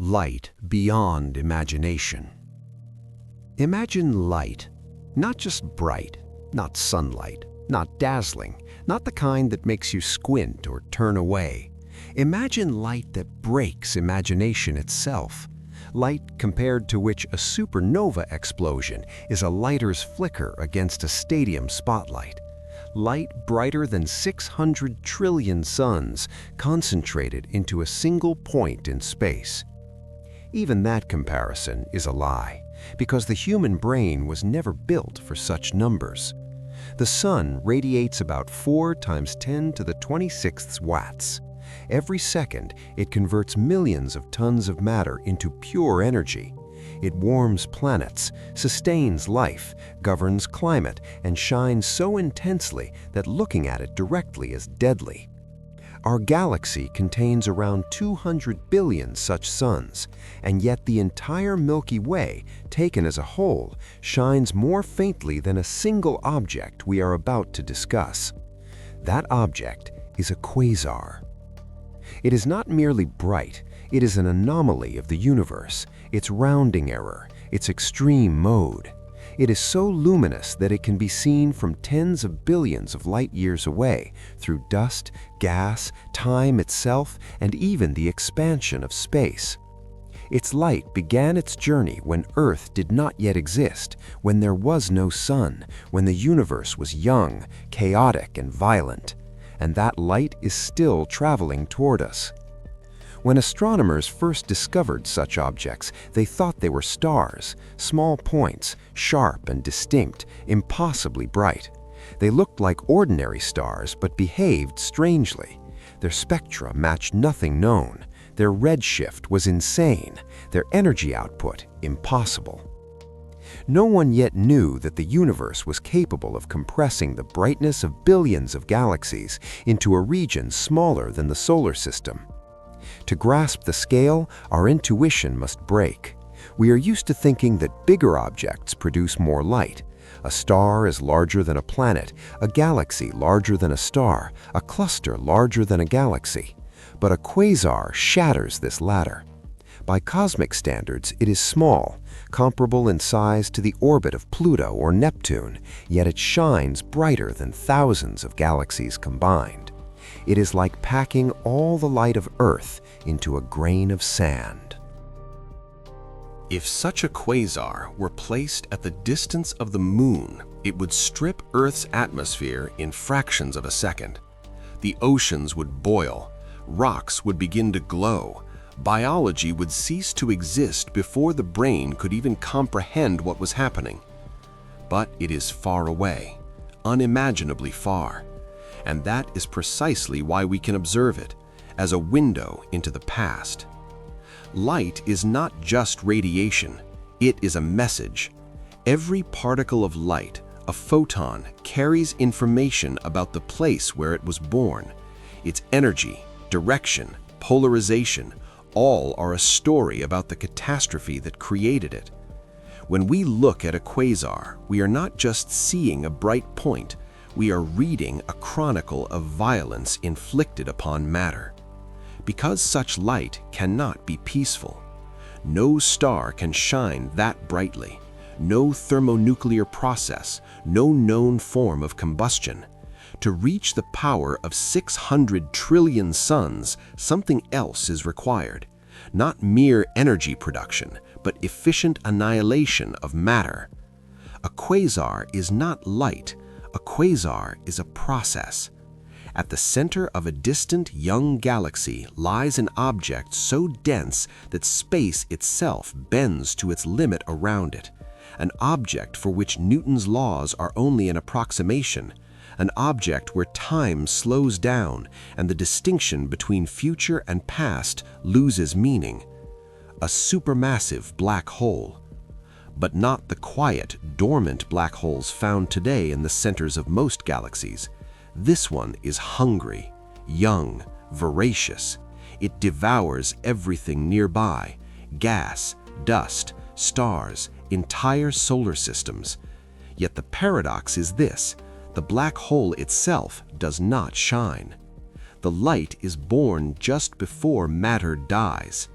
Light beyond imagination. Imagine light, not just bright, not sunlight, not dazzling, not the kind that makes you squint or turn away. Imagine light that breaks imagination itself. Light compared to which a supernova explosion is a lighter's flicker against a stadium spotlight. Light brighter than 600 trillion suns concentrated into a single point in space. Even that comparison is a lie, because the human brain was never built for such numbers. The sun radiates about 4 × 10⁻26 watts. Every second, it converts millions of tons of matter into pure energy. It warms planets, sustains life, governs climate, and shines so intensely that looking at it directly is deadly. Our galaxy contains around 200 billion such suns, and yet the entire Milky Way, taken as a whole, shines more faintly than a single object we are about to discuss. That object is a quasar. It is not merely bright, it is an anomaly of the universe, its rounding error, its extreme mode. It is so luminous that it can be seen from tens of billions of light years away, through dust, gas, time itself, and even the expansion of space. Its light began its journey when Earth did not yet exist, when there was no sun, when the universe was young, chaotic, and violent. And that light is still traveling toward us. When astronomers first discovered such objects, they thought they were stars, small points, sharp and distinct, impossibly bright. They looked like ordinary stars but behaved strangely. Their spectra matched nothing known. Their redshift was insane, their energy output impossible. No one yet knew that the universe was capable of compressing the brightness of billions of galaxies into a region smaller than the solar system. To grasp the scale, our intuition must break. We are used to thinking that bigger objects produce more light. A star is larger than a planet, a galaxy larger than a star, a cluster larger than a galaxy. But a quasar shatters this latter. By cosmic standards, it is small, comparable in size to the orbit of Pluto or Neptune, yet it shines brighter than thousands of galaxies combined. It is like packing all the light of Earth into a grain of sand. If such a quasar were placed at the distance of the Moon, it would strip Earth's atmosphere in fractions of a second. The oceans would boil, rocks would begin to glow, biology would cease to exist before the brain could even comprehend what was happening. But it is far away, unimaginably far. And that is precisely why we can observe it, as a window into the past. Light is not just radiation, it is a message. Every particle of light, a photon, carries information about the place where it was born. Its energy, direction, polarization, all are a story about the catastrophe that created it. When we look at a quasar, we are not just seeing a bright point, we are reading a chronicle of violence inflicted upon matter. Because such light cannot be peaceful. No star can shine that brightly. No thermonuclear process, no known form of combustion. To reach the power of 600 trillion suns, something else is required. Not mere energy production, but efficient annihilation of matter. A quasar is not light. A quasar is a process. At the center of a distant young galaxy lies an object so dense that space itself bends to its limit around it. An object for which Newton's laws are only an approximation. An object where time slows down and the distinction between future and past loses meaning. A supermassive black hole. But not the quiet, dormant black holes found today in the centers of most galaxies. This one is hungry, young, voracious. It devours everything nearby: gas, dust, stars, entire solar systems. Yet the paradox is this: the black hole itself does not shine. The light is born just before matter dies.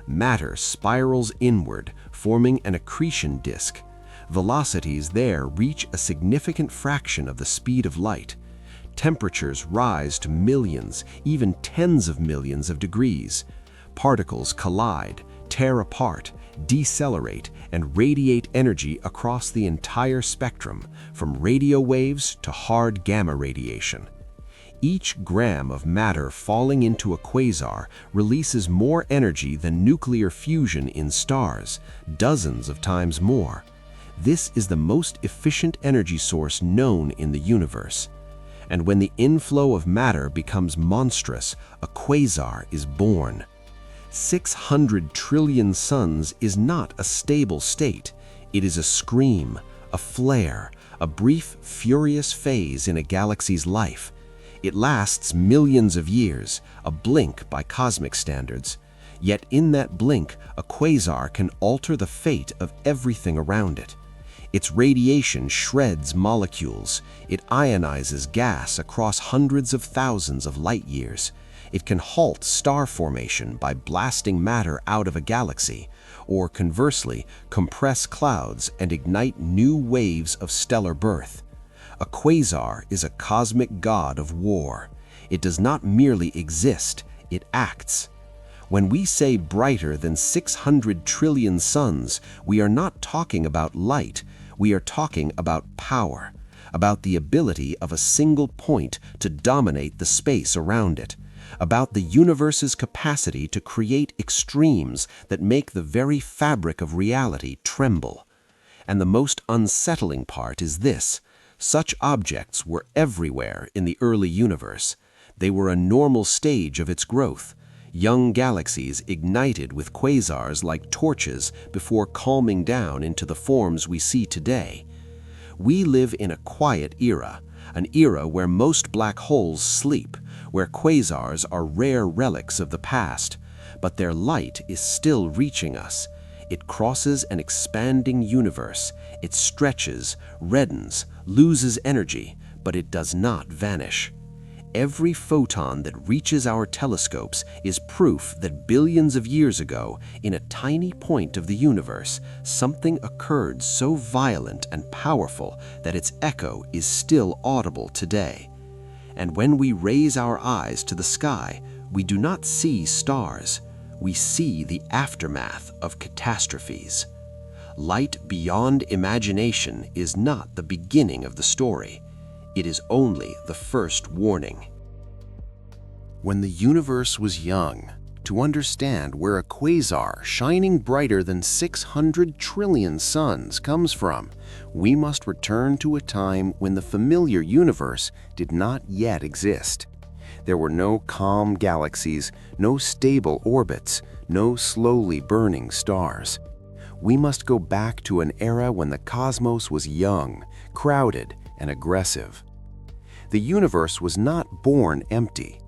matter spirals inward, forming an accretion disk. Velocities there reach a significant fraction of the speed of light. Temperatures rise to millions, even tens of millions of degrees. Particles collide, tear apart, decelerate, and radiate energy across the entire spectrum, from radio waves to hard gamma radiation. Each gram of matter falling into a quasar releases more energy than nuclear fusion in stars, dozens of times more. This is the most efficient energy source known in the universe. And when the inflow of matter becomes monstrous, a quasar is born. 600 trillion suns is not a stable state. It is a scream, a flare, a brief, furious phase in a galaxy's life. It lasts millions of years, a blink by cosmic standards. Yet in that blink, a quasar can alter the fate of everything around it. Its radiation shreds molecules. It ionizes gas across hundreds of thousands of light years. It can halt star formation by blasting matter out of a galaxy, or conversely, compress clouds and ignite new waves of stellar birth. A quasar is a cosmic god of war. It does not merely exist, it acts. When we say brighter than 600 trillion suns, we are not talking about light. We are talking about power, about the ability of a single point to dominate the space around it, about the universe's capacity to create extremes that make the very fabric of reality tremble. And the most unsettling part is this: such objects were everywhere in the early universe. They were a normal stage of its growth. Young galaxies ignited with quasars like torches before calming down into the forms we see today. We live in a quiet era, an era where most black holes sleep, where quasars are rare relics of the past, but their light is still reaching us. It crosses an expanding universe. It stretches, reddens, loses energy, but it does not vanish. Every photon that reaches our telescopes is proof that billions of years ago, in a tiny point of the universe, something occurred so violent and powerful that its echo is still audible today. And when we raise our eyes to the sky, we do not see stars. We see the aftermath of catastrophes. Light beyond imagination is not the beginning of the story. It is only the first warning. When the universe was young, to understand where a quasar shining brighter than 600 trillion suns comes from, we must return to a time when the familiar universe did not yet exist. There were no calm galaxies, no stable orbits, no slowly burning stars. We must go back to an era when the cosmos was young, crowded, and aggressive. The universe was not born empty.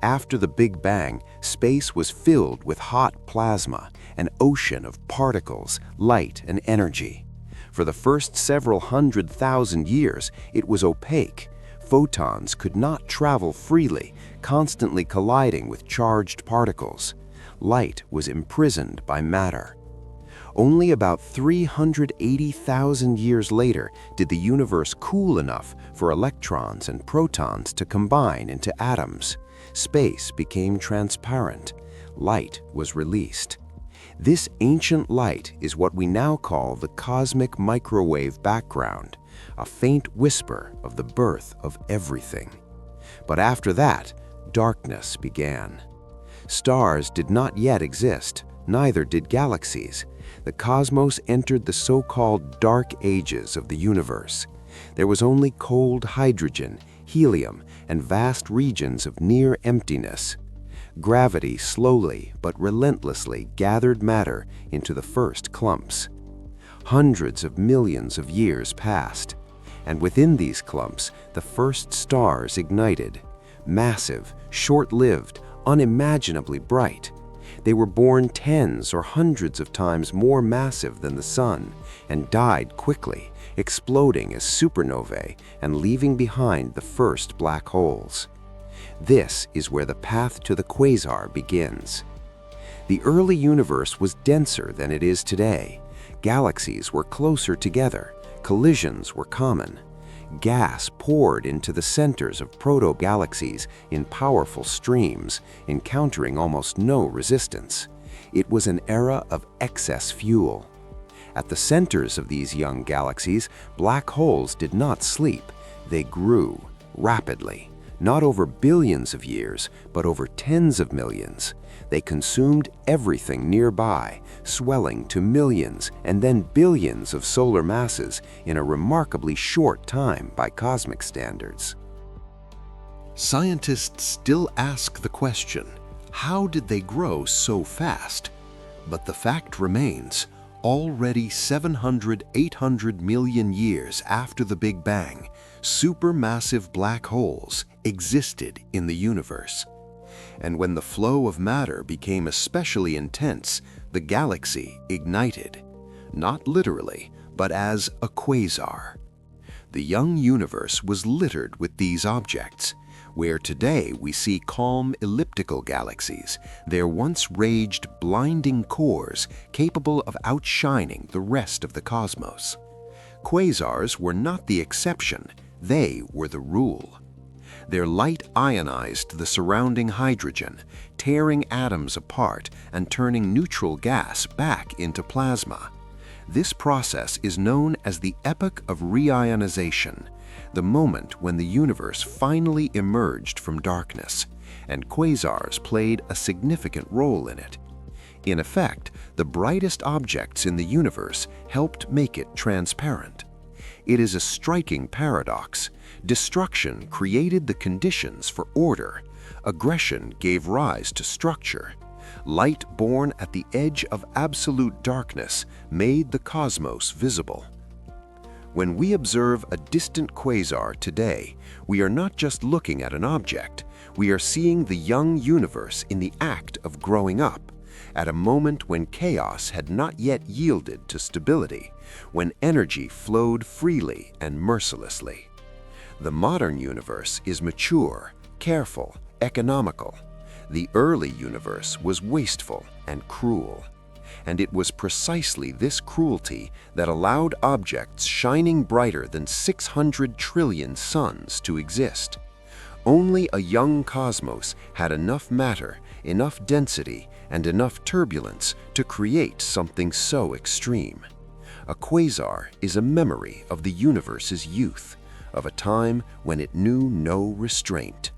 After the Big Bang, space was filled with hot plasma, an ocean of particles, light, and energy. For the first several 100,000 years, it was opaque. Photons could not travel freely, constantly colliding with charged particles. Light was imprisoned by matter. Only about 380,000 years later did the universe cool enough for electrons and protons to combine into atoms. Space became transparent. Light was released. This ancient light is what we now call the cosmic microwave background, a faint whisper of the birth of everything. But after that, darkness began. Stars did not yet exist, neither did galaxies. The cosmos entered the so-called dark ages of the universe. There was only cold hydrogen, helium, and vast regions of near emptiness. Gravity slowly but relentlessly gathered matter into the first clumps. Hundreds of millions of years passed, and within these clumps, the first stars ignited. Massive, short-lived, unimaginably bright. They were born tens or hundreds of times more massive than the Sun and died quickly, exploding as supernovae and leaving behind the first black holes. This is where the path to the quasar begins. The early universe was denser than it is today. Galaxies were closer together. Collisions were common. Gas poured into the centers of proto-galaxies in powerful streams, encountering almost no resistance. It was an era of excess fuel. At the centers of these young galaxies, black holes did not sleep. They grew rapidly, not over billions of years, but over tens of millions. They consumed everything nearby, swelling to millions and then billions of solar masses in a remarkably short time by cosmic standards. Scientists still ask the question, how did they grow so fast? But the fact remains, already 700–800 million years after the Big Bang, supermassive black holes existed in the universe. And when the flow of matter became especially intense, the galaxy ignited, not literally, but as a quasar. The young universe was littered with these objects. Where today we see calm elliptical galaxies, there once raged blinding cores capable of outshining the rest of the cosmos. Quasars were not the exception, they were the rule. Their light ionized the surrounding hydrogen, tearing atoms apart and turning neutral gas back into plasma. This process is known as the epoch of reionization, the moment when the universe finally emerged from darkness, and quasars played a significant role in it. In effect, the brightest objects in the universe helped make it transparent. It is a striking paradox. Destruction created the conditions for order. Aggression gave rise to structure. Light born at the edge of absolute darkness made the cosmos visible. When we observe a distant quasar today, we are not just looking at an object, we are seeing the young universe in the act of growing up, at a moment when chaos had not yet yielded to stability, when energy flowed freely and mercilessly. The modern universe is mature, careful, economical. The early universe was wasteful and cruel. And it was precisely this cruelty that allowed objects shining brighter than 600 trillion suns to exist. Only a young cosmos had enough matter, enough density, and enough turbulence to create something so extreme. A quasar is a memory of the universe's youth, of a time when it knew no restraint.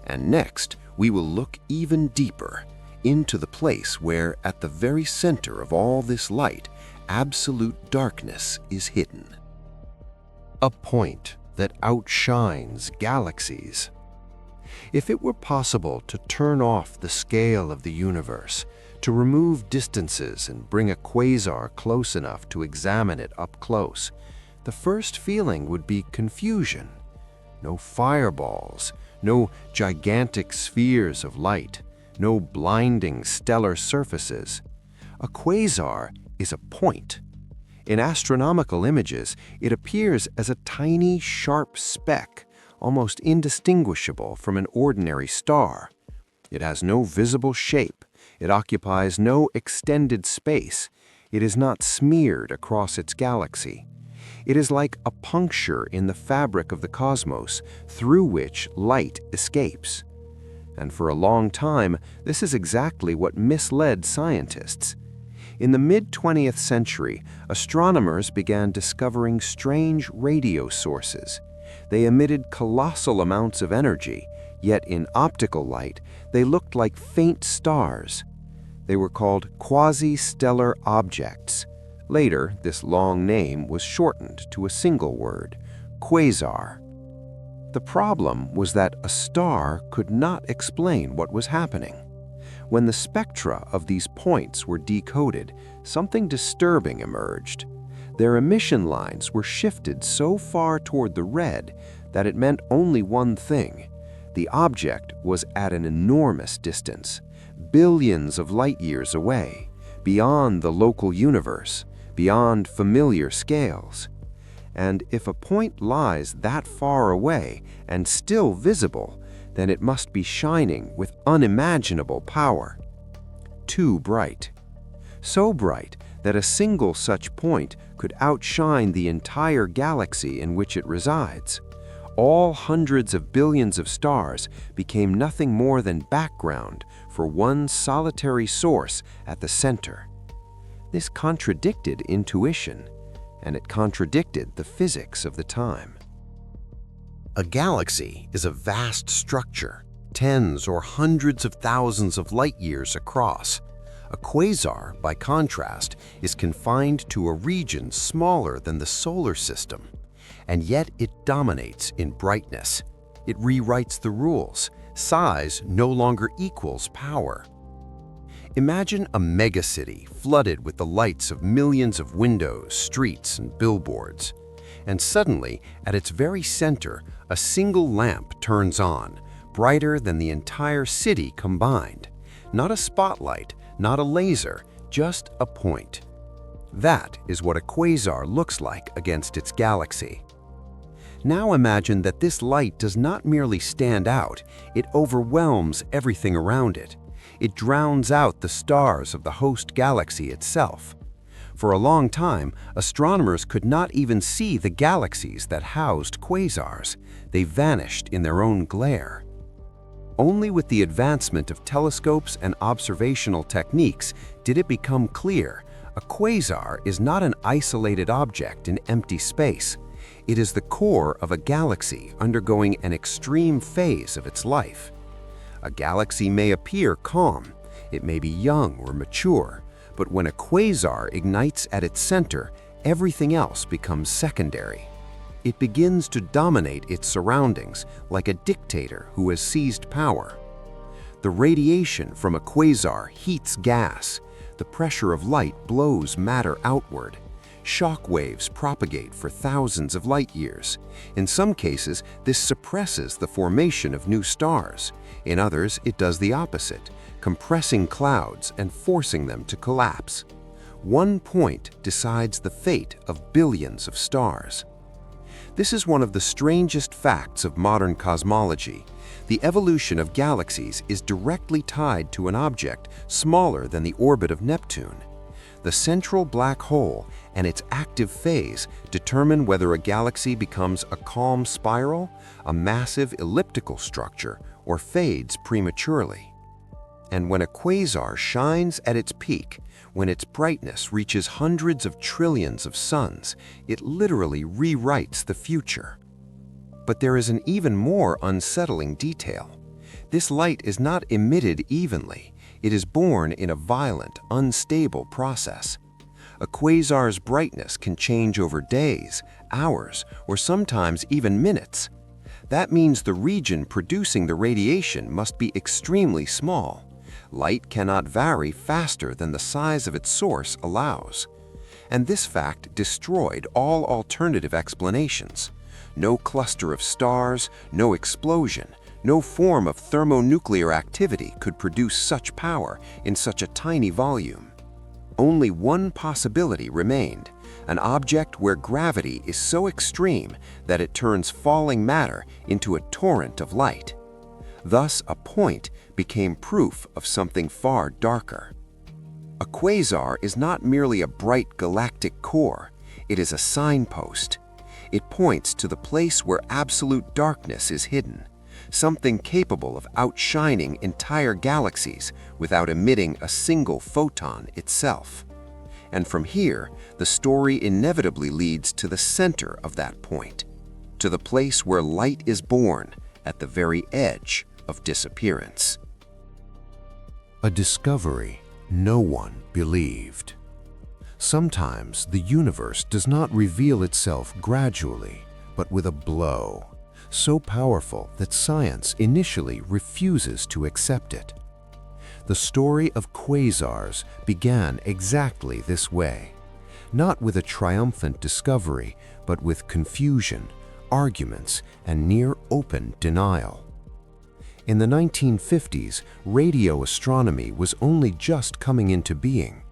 And next, we will look even deeper into the place where, at the very center of all this light, absolute darkness is hidden. A point that outshines galaxies. If it were possible to turn off the scale of the universe, to remove distances and bring a quasar close enough to examine it up close, the first feeling would be confusion. No fireballs, no gigantic spheres of light, no blinding stellar surfaces. A quasar is a point. In astronomical images, it appears as a tiny, sharp speck, almost indistinguishable from an ordinary star. It has no visible shape. It occupies no extended space. It is not smeared across its galaxy. It is like a puncture in the fabric of the cosmos through which light escapes. And for a long time, this is exactly what misled scientists. In the mid-20th century, astronomers began discovering strange radio sources. They emitted colossal amounts of energy, yet in optical light, they looked like faint stars. They were called quasi-stellar objects. Later, this long name was shortened to a single word, quasar. The problem was that a star could not explain what was happening. When the spectra of these points were decoded, something disturbing emerged. Their emission lines were shifted so far toward the red that it meant only one thing. The object was at an enormous distance, billions of light years away, beyond the local universe, beyond familiar scales. And if a point lies that far away and still visible, then it must be shining with unimaginable power. too bright. So bright that a single such point could outshine the entire galaxy in which it resides. All hundreds of billions of stars became nothing more than background for one solitary source at the center. This contradicted intuition, and it contradicted the physics of the time. A galaxy is a vast structure, tens or hundreds of thousands of light years across. A quasar, by contrast, is confined to a region smaller than the solar system, and yet it dominates in brightness. It rewrites the rules. Size no longer equals power. Imagine a megacity flooded with the lights of millions of windows, streets, and billboards. And suddenly, at its very center, a single lamp turns on, brighter than the entire city combined. Not a spotlight, not a laser, just a point. That is what a quasar looks like against its galaxy. Now imagine that this light does not merely stand out, it overwhelms everything around it. It drowns out the stars of the host galaxy itself. For a long time, astronomers could not even see the galaxies that housed quasars. They vanished in their own glare. Only with the advancement of telescopes and observational techniques did it become clear a quasar is not an isolated object in empty space. It is the core of a galaxy undergoing an extreme phase of its life. A galaxy may appear calm, it may be young or mature, but when a quasar ignites at its center, everything else becomes secondary. It begins to dominate its surroundings like a dictator who has seized power. The radiation from a quasar heats gas. The pressure of light blows matter outward. Shock waves propagate for thousands of light years. In some cases, this suppresses the formation of new stars. In others, it does the opposite, compressing clouds and forcing them to collapse. One point decides the fate of billions of stars. This is one of the strangest facts of modern cosmology. The evolution of galaxies is directly tied to an object smaller than the orbit of Neptune. The central black hole and its active phase determine whether a galaxy becomes a calm spiral, a massive elliptical structure, or fades prematurely. And when a quasar shines at its peak, when its brightness reaches hundreds of trillions of suns, it literally rewrites the future. But there is an even more unsettling detail. This light is not emitted evenly. It is born in a violent, unstable process. A quasar's brightness can change over days, hours, or sometimes even minutes. That means the region producing the radiation must be extremely small. Light cannot vary faster than the size of its source allows. And this fact destroyed all alternative explanations. No cluster of stars, no explosion, no form of thermonuclear activity could produce such power in such a tiny volume. Only one possibility remained, an object where gravity is so extreme that it turns falling matter into a torrent of light. Thus, a point became proof of something far darker. A quasar is not merely a bright galactic core, it is a signpost. It points to the place where absolute darkness is hidden, something capable of outshining entire galaxies without emitting a single photon itself. And from here, the story inevitably leads to the center of that point, to the place where light is born at the very edge of disappearance. A discovery no one believed. Sometimes the universe does not reveal itself gradually, but with a blow, so powerful that science initially refuses to accept it. The story of quasars began exactly this way, not with a triumphant discovery, but with confusion, arguments, and near open denial. In the 1950s, radio astronomy was only just coming into being.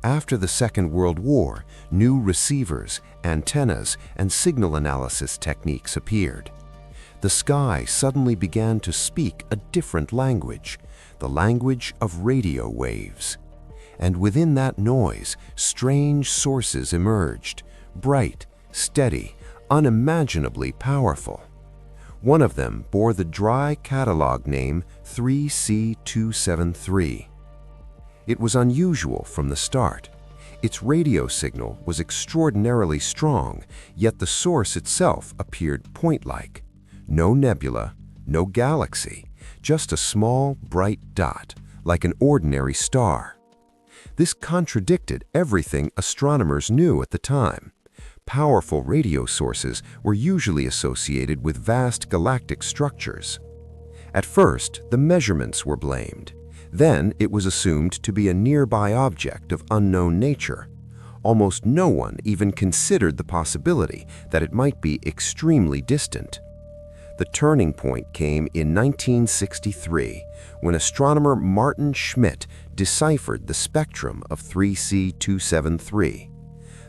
After the Second World War, new receivers, antennas, and signal analysis techniques appeared. the sky suddenly began to speak a different language, the language of radio waves. And within that noise, strange sources emerged, bright, steady, unimaginably powerful. One of them bore the dry catalog name 3C273. It was unusual from the start. Its radio signal was extraordinarily strong, yet the source itself appeared point-like. No nebula, no galaxy, just a small, bright dot, like an ordinary star. This contradicted everything astronomers knew at the time. Powerful radio sources were usually associated with vast galactic structures. At first, the measurements were blamed. Then it was assumed to be a nearby object of unknown nature. Almost no one even considered the possibility that it might be extremely distant. The turning point came in 1963, when astronomer Martin Schmidt deciphered the spectrum of 3C273.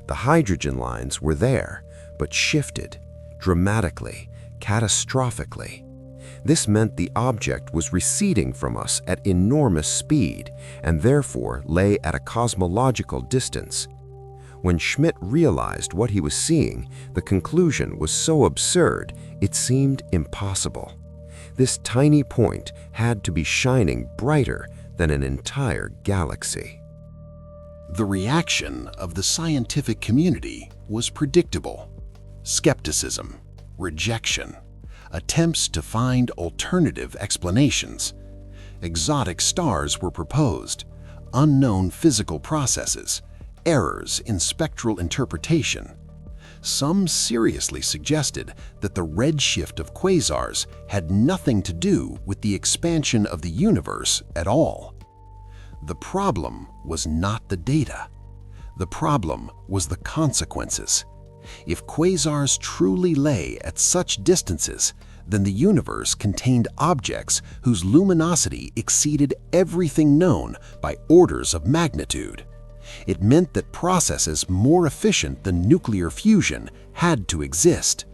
The hydrogen lines were there, but shifted, dramatically, catastrophically. This meant the object was receding from us at enormous speed, and therefore lay at a cosmological distance. When Schmidt realized what he was seeing, the conclusion was so absurd it seemed impossible. This tiny point had to be shining brighter than an entire galaxy. The reaction of the scientific community was predictable. Skepticism, rejection, attempts to find alternative explanations. Exotic stars were proposed, unknown physical processes, errors in spectral interpretation. Some seriously suggested that the redshift of quasars had nothing to do with the expansion of the universe at all. The problem was not the data. The problem was the consequences. If quasars truly lay at such distances, then the universe contained objects whose luminosity exceeded everything known by orders of magnitude. It meant that processes more efficient than nuclear fusion had to exist.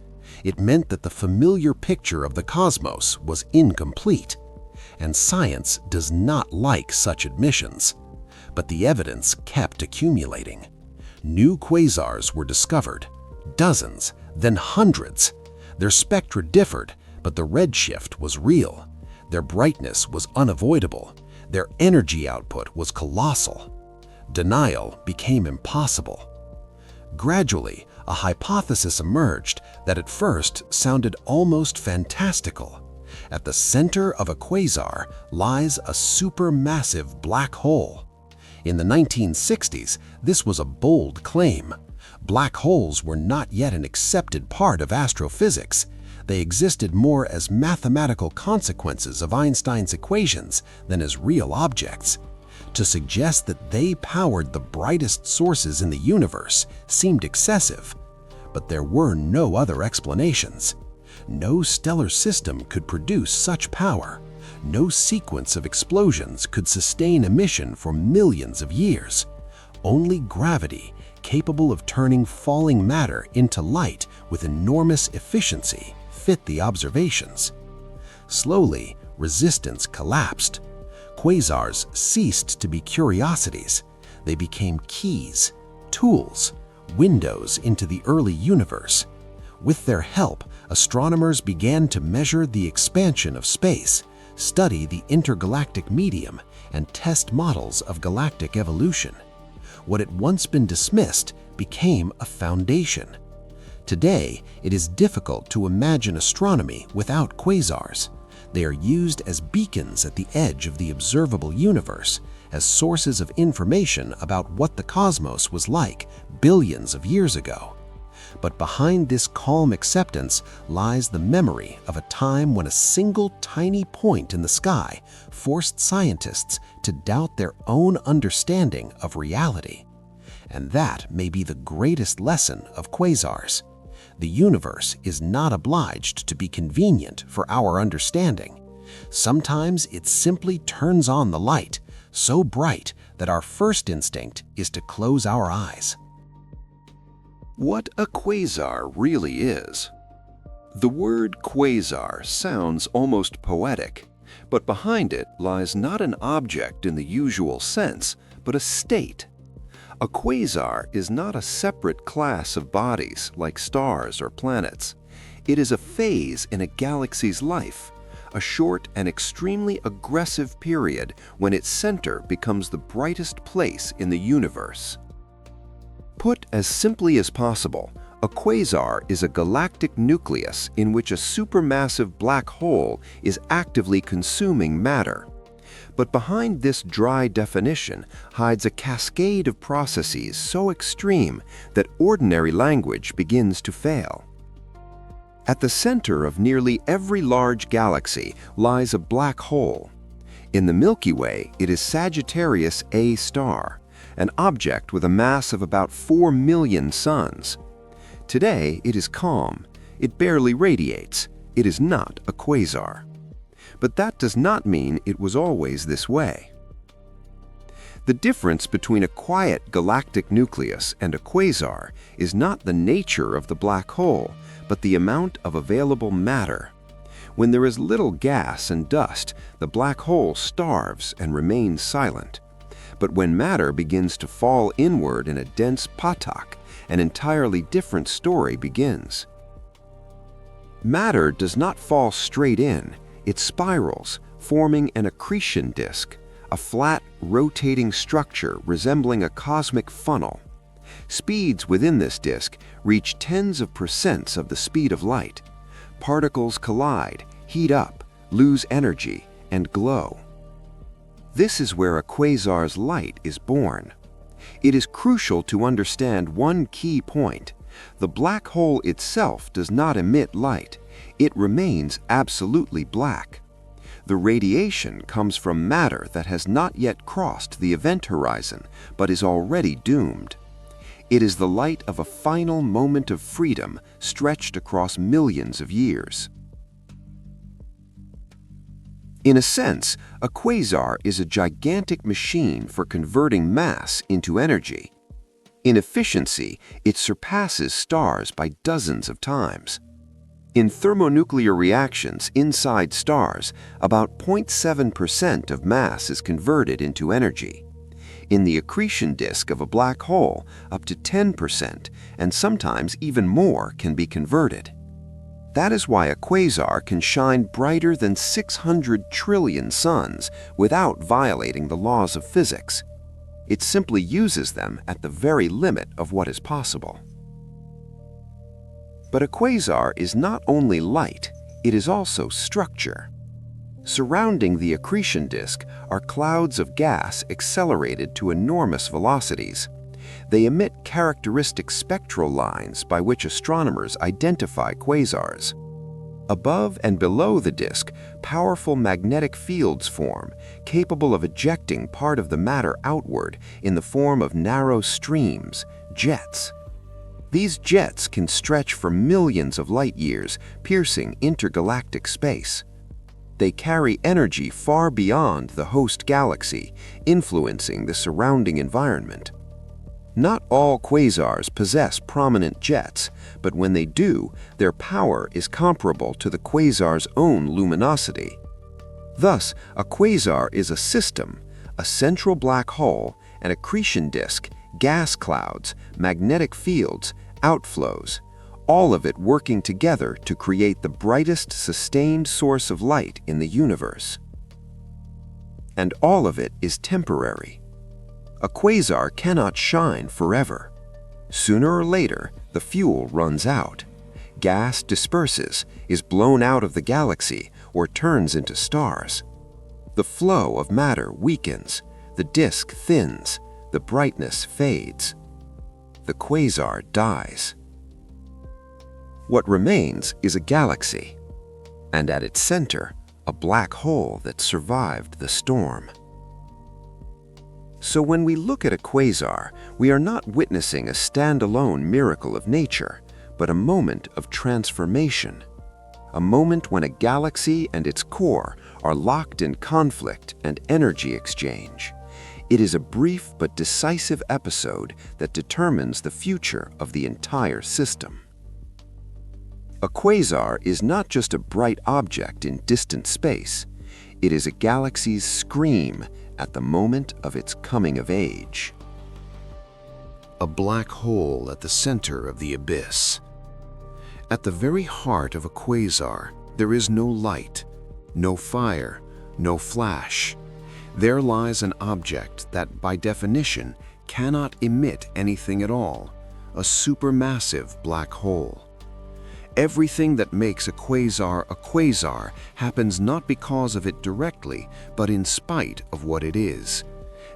It meant that the familiar picture of the cosmos was incomplete. And science does not like such admissions. But the evidence kept accumulating. New quasars were discovered, dozens, then hundreds. Their spectra differed, but the redshift was real. Their brightness was unavoidable. Their energy output was colossal. Denial became impossible. Gradually, a hypothesis emerged that at first sounded almost fantastical. At the center of a quasar lies a supermassive black hole. In the 1960s, this was a bold claim. Black holes were not yet an accepted part of astrophysics. They existed more as mathematical consequences of Einstein's equations than as real objects. To suggest that they powered the brightest sources in the universe seemed excessive, but there were no other explanations. No stellar system could produce such power. No sequence of explosions could sustain emission for millions of years. Only gravity, capable of turning falling matter into light with enormous efficiency, fit the observations. Slowly, resistance collapsed. Quasars ceased to be curiosities. They became keys, tools, windows into the early universe. With their help, astronomers began to measure the expansion of space, study the intergalactic medium, and test models of galactic evolution. What had once been dismissed became a foundation. Today, it is difficult to imagine astronomy without quasars. They are used as beacons at the edge of the observable universe, as sources of information about what the cosmos was like billions of years ago. But behind this calm acceptance lies the memory of a time when a single tiny point in the sky forced scientists to doubt their own understanding of reality. And that may be the greatest lesson of quasars. The universe is not obliged to be convenient for our understanding. Sometimes it simply turns on the light, so bright that our first instinct is to close our eyes. What a quasar really is. The word quasar sounds almost poetic, but behind it lies not an object in the usual sense, but a state. A quasar is not a separate class of bodies like stars or planets. It is a phase in a galaxy's life, a short and extremely aggressive period when its center becomes the brightest place in the universe. Put as simply as possible, a quasar is a galactic nucleus in which a supermassive black hole is actively consuming matter. But behind this dry definition hides a cascade of processes so extreme that ordinary language begins to fail. At the center of nearly every large galaxy lies a black hole. In the Milky Way, it is Sagittarius A star, an object with a mass of about 4 million suns. Today, it is calm. It barely radiates. It is not a quasar. But that does not mean it was always this way. The difference between a quiet galactic nucleus and a quasar is not the nature of the black hole, but the amount of available matter. When there is little gas and dust, the black hole starves and remains silent. But when matter begins to fall inward in a dense patak, an entirely different story begins. Matter does not fall straight in, it spirals, forming an accretion disk, a flat, rotating structure resembling a cosmic funnel. Speeds within this disk reach tens of percents of the speed of light. Particles collide, heat up, lose energy, and glow. This is where a quasar's light is born. It is crucial to understand one key point. The black hole itself does not emit light. It remains absolutely black. The radiation comes from matter that has not yet crossed the event horizon, but is already doomed. It is the light of a final moment of freedom stretched across millions of years. In a sense, a quasar is a gigantic machine for converting mass into energy. In efficiency, it surpasses stars by dozens of times. In thermonuclear reactions inside stars, about 0.7% of mass is converted into energy. In the accretion disk of a black hole, up to 10%, and sometimes even more, can be converted. That is why a quasar can shine brighter than 600 trillion suns without violating the laws of physics. It simply uses them at the very limit of what is possible. But a quasar is not only light, it is also structure. Surrounding the accretion disk are clouds of gas accelerated to enormous velocities. They emit characteristic spectral lines by which astronomers identify quasars. Above and below the disk, powerful magnetic fields form, capable of ejecting part of the matter outward in the form of narrow streams, jets. These jets can stretch for millions of light years, piercing intergalactic space. They carry energy far beyond the host galaxy, influencing the surrounding environment. Not all quasars possess prominent jets, but when they do, their power is comparable to the quasar's own luminosity. Thus, a quasar is a system, a central black hole, an accretion disk, gas clouds, magnetic fields, outflows, all of it working together to create the brightest sustained source of light in the universe. And all of it is temporary. A quasar cannot shine forever. Sooner or later, the fuel runs out. Gas disperses, is blown out of the galaxy, or turns into stars. The flow of matter weakens, the disk thins, the brightness fades. The quasar dies. What remains is a galaxy, and at its center, a black hole that survived the storm. So when we look at a quasar, we are not witnessing a standalone miracle of nature, but a moment of transformation. A moment when a galaxy and its core are locked in conflict and energy exchange. It is a brief but decisive episode that determines the future of the entire system. A quasar is not just a bright object in distant space. It is a galaxy's scream at the moment of its coming of age. A black hole at the center of the abyss. At the very heart of a quasar, there is no light, no fire, no flash. There lies an object that, by definition, cannot emit anything at all, a supermassive black hole. Everything that makes a quasar happens not because of it directly, but in spite of what it is.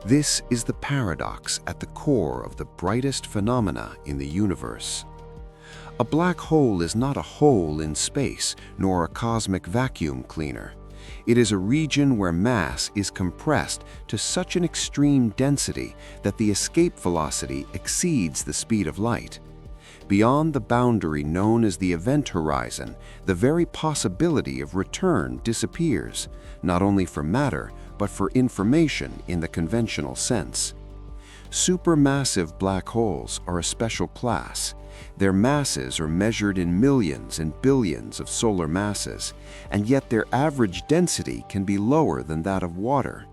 This is the paradox at the core of the brightest phenomena in the universe. A black hole is not a hole in space, nor a cosmic vacuum cleaner. It is a region where mass is compressed to such an extreme density that the escape velocity exceeds the speed of light. Beyond the boundary known as the event horizon, the very possibility of return disappears, not only for matter, but for information in the conventional sense. Supermassive black holes are a special class. Their masses are measured in millions and billions of solar masses, and yet their average density can be lower than that of water.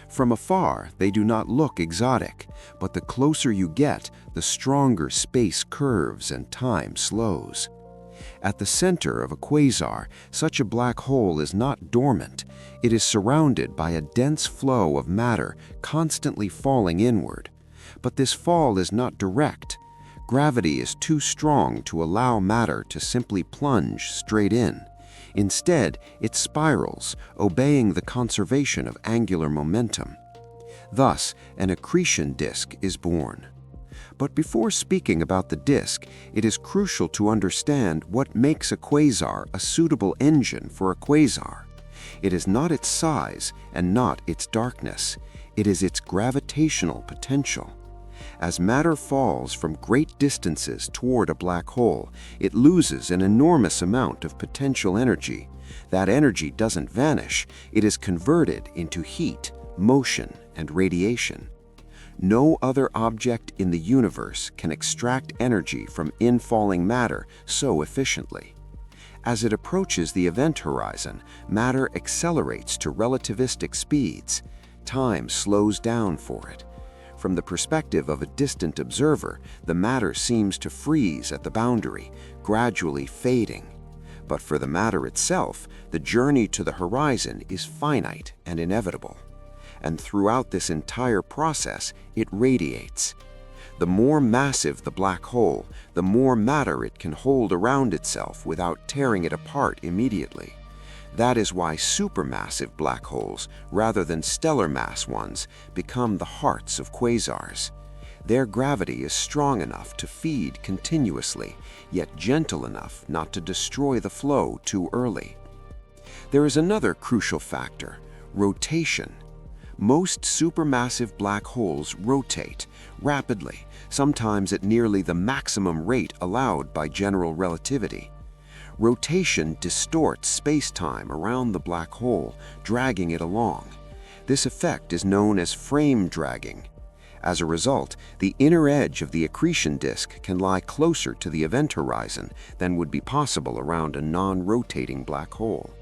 From afar, they do not look exotic, but the closer you get, the stronger space curves and time slows. At the center of a quasar, such a black hole is not dormant. It is surrounded by a dense flow of matter constantly falling inward. But this fall is not direct. Gravity is too strong to allow matter to simply plunge straight in. Instead, it spirals, obeying the conservation of angular momentum. Thus, an accretion disk is born. But before speaking about the disk, it is crucial to understand what makes a quasar a suitable engine for a quasar. It is not its size and not its darkness. It is its gravitational potential. As matter falls from great distances toward a black hole, it loses an enormous amount of potential energy. That energy doesn't vanish. It is converted into heat, motion, and radiation. No other object in the universe can extract energy from infalling matter so efficiently. As it approaches the event horizon, matter accelerates to relativistic speeds. Time slows down for it. From the perspective of a distant observer, the matter seems to freeze at the boundary, gradually fading. But for the matter itself, the journey to the horizon is finite and inevitable. And throughout this entire process, it radiates. The more massive the black hole, the more matter it can hold around itself without tearing it apart immediately. That is why supermassive black holes, rather than stellar mass ones, become the hearts of quasars. Their gravity is strong enough to feed continuously, yet gentle enough not to destroy the flow too early. There is another crucial factor: rotation. Most supermassive black holes rotate rapidly, sometimes at nearly the maximum rate allowed by general relativity. Rotation distorts space-time around the black hole, dragging it along. This effect is known as frame dragging. As a result, the inner edge of the accretion disk can lie closer to the event horizon than would be possible around a non-rotating black hole.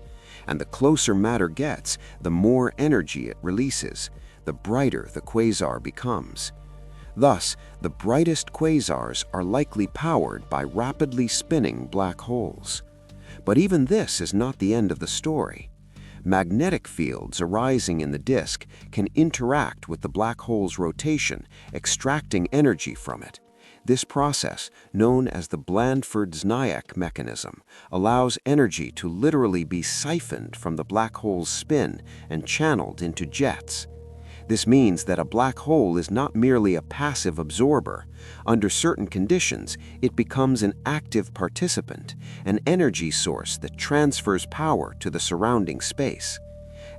And the closer matter gets, the more energy it releases, the brighter the quasar becomes. Thus, the brightest quasars are likely powered by rapidly spinning black holes. But even this is not the end of the story. Magnetic fields arising in the disk can interact with the black hole's rotation, extracting energy from it. This process, known as the Blandford-Znayak mechanism, allows energy to literally be siphoned from the black hole's spin and channeled into jets. This means that a black hole is not merely a passive absorber. Under certain conditions, it becomes an active participant, an energy source that transfers power to the surrounding space.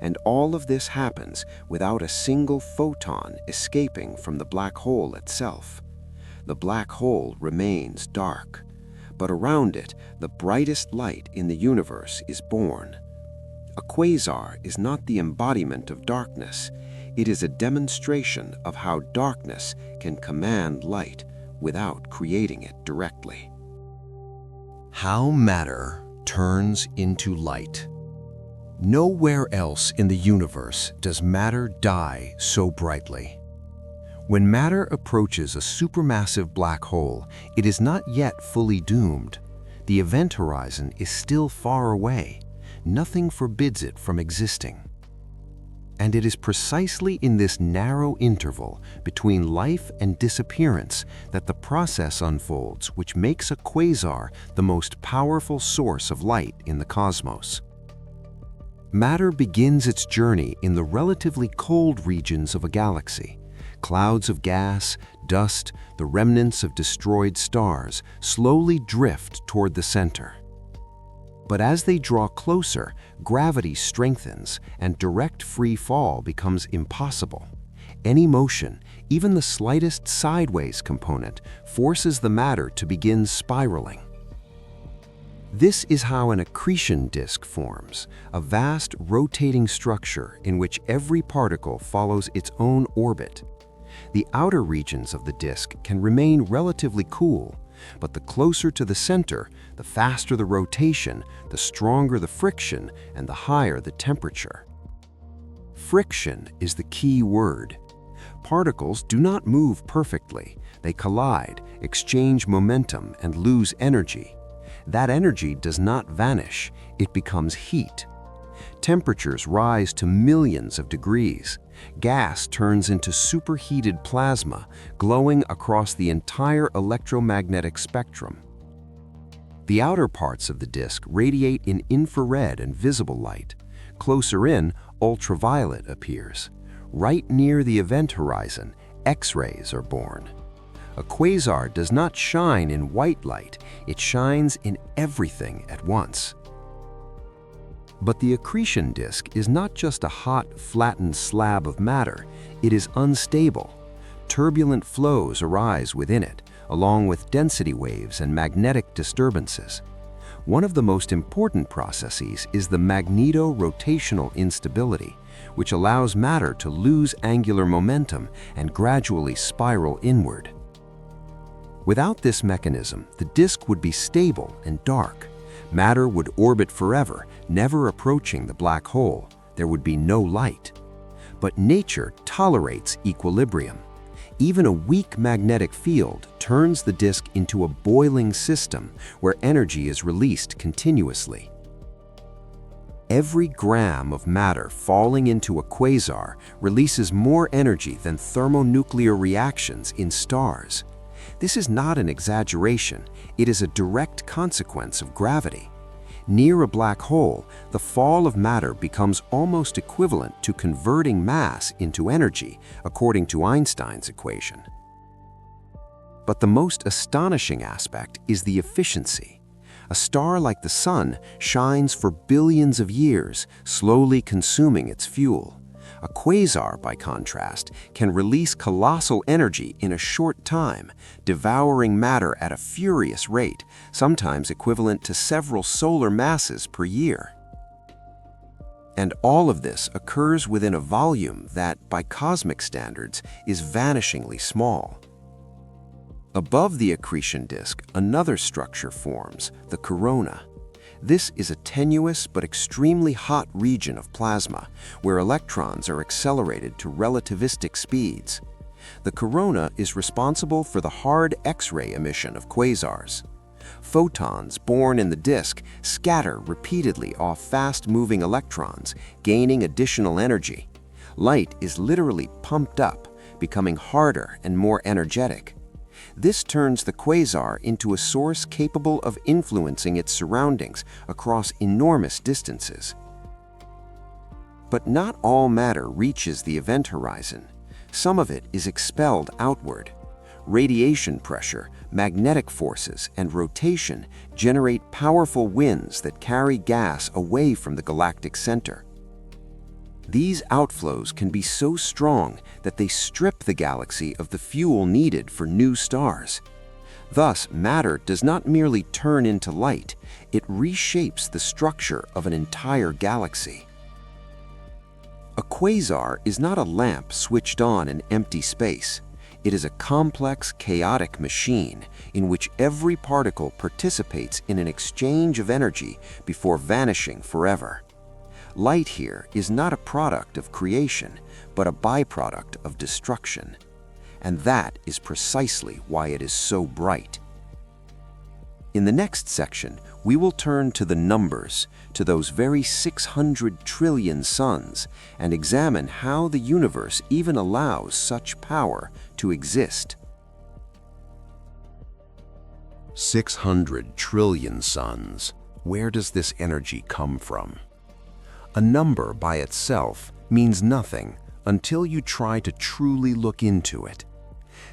And all of this happens without a single photon escaping from the black hole itself. The black hole remains dark, but around it, the brightest light in the universe is born. A quasar is not the embodiment of darkness. It is a demonstration of how darkness can command light without creating it directly. How matter turns into light. Nowhere else in the universe does matter die so brightly. When matter approaches a supermassive black hole, it is not yet fully doomed. The event horizon is still far away. Nothing forbids it from existing. And it is precisely in this narrow interval between life and disappearance that the process unfolds which makes a quasar the most powerful source of light in the cosmos. Matter begins its journey in the relatively cold regions of a galaxy. Clouds of gas, dust, the remnants of destroyed stars slowly drift toward the center. But as they draw closer, gravity strengthens and direct free fall becomes impossible. Any motion, even the slightest sideways component, forces the matter to begin spiraling. This is how an accretion disk forms, a vast rotating structure in which every particle follows its own orbit. The outer regions of the disk can remain relatively cool, but the closer to the center, the faster the rotation, the stronger the friction, and the higher the temperature. Friction is the key word. Particles do not move perfectly. They collide, exchange momentum, and lose energy. That energy does not vanish, it becomes heat. Temperatures rise to millions of degrees. Gas turns into superheated plasma, glowing across the entire electromagnetic spectrum. The outer parts of the disk radiate in infrared and visible light. Closer in, ultraviolet appears. Right near the event horizon, X-rays are born. A quasar does not shine in white light, it shines in everything at once. But the accretion disk is not just a hot, flattened slab of matter, it is unstable. Turbulent flows arise within it, along with density waves and magnetic disturbances. One of the most important processes is the magneto-rotational instability, which allows matter to lose angular momentum and gradually spiral inward. Without this mechanism, the disk would be stable and dark. Matter would orbit forever, never approaching the black hole. There would be no light. But nature tolerates equilibrium. Even a weak magnetic field turns the disk into a boiling system where energy is released continuously. Every gram of matter falling into a quasar releases more energy than thermonuclear reactions in stars. This is not an exaggeration, it is a direct consequence of gravity. Near a black hole, the fall of matter becomes almost equivalent to converting mass into energy, according to Einstein's equation. But the most astonishing aspect is the efficiency. A star like the Sun shines for billions of years, slowly consuming its fuel. A quasar, by contrast, can release colossal energy in a short time, devouring matter at a furious rate, sometimes equivalent to several solar masses per year. And all of this occurs within a volume that, by cosmic standards, is vanishingly small. Above the accretion disk, another structure forms, the corona. This is a tenuous but extremely hot region of plasma, where electrons are accelerated to relativistic speeds. The corona is responsible for the hard X-ray emission of quasars. Photons born in the disk scatter repeatedly off fast-moving electrons, gaining additional energy. Light is literally pumped up, becoming harder and more energetic. This turns the quasar into a source capable of influencing its surroundings across enormous distances. But not all matter reaches the event horizon. Some of it is expelled outward. Radiation pressure, magnetic forces, and rotation generate powerful winds that carry gas away from the galactic center. These outflows can be so strong that they strip the galaxy of the fuel needed for new stars. Thus, matter does not merely turn into light, it reshapes the structure of an entire galaxy. A quasar is not a lamp switched on in empty space. It is a complex, chaotic machine in which every particle participates in an exchange of energy before vanishing forever. Light here is not a product of creation, but a byproduct of destruction. And that is precisely why it is so bright. In the next section, we will turn to the numbers, to those very 600 trillion suns, and examine how the universe even allows such power to exist. 600 trillion suns. Where does this energy come from? A number by itself means nothing until you try to truly look into it.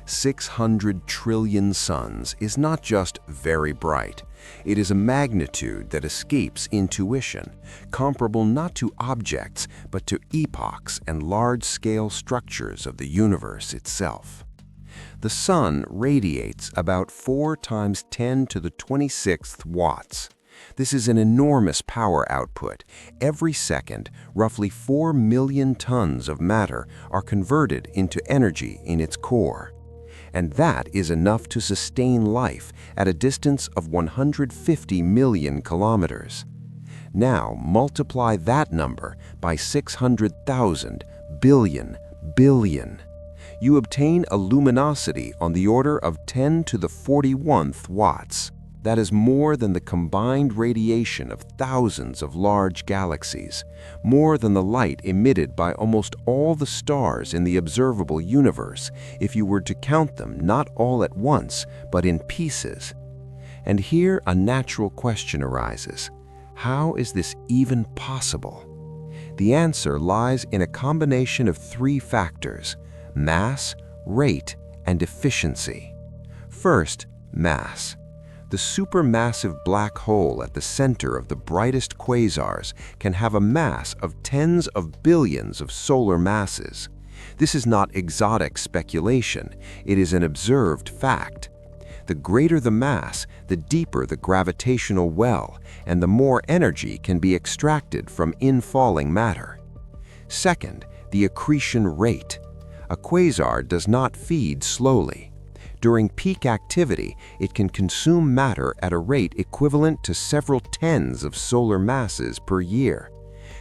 600 trillion suns is not just very bright. It is a magnitude that escapes intuition, comparable not to objects, but to epochs and large-scale structures of the universe itself. The sun radiates about 4 × 10⁻26 watts. This is an enormous power output. Every second, roughly 4 million tons of matter are converted into energy in its core. And that is enough to sustain life at a distance of 150 million kilometers. Now multiply that number by 600,000 billion. You obtain a luminosity on the order of 10 to the 41th watts. That is more than the combined radiation of thousands of large galaxies, more than the light emitted by almost all the stars in the observable universe, if you were to count them not all at once, but in pieces. And here a natural question arises. How is this even possible? The answer lies in a combination of 3 factors: mass, rate, and efficiency. First, mass. The supermassive black hole at the center of the brightest quasars can have a mass of tens of billions of solar masses. This is not exotic speculation, it is an observed fact. The greater the mass, the deeper the gravitational well, and the more energy can be extracted from infalling matter. Second, the accretion rate. A quasar does not feed slowly. During peak activity, it can consume matter at a rate equivalent to several tens of solar masses per year.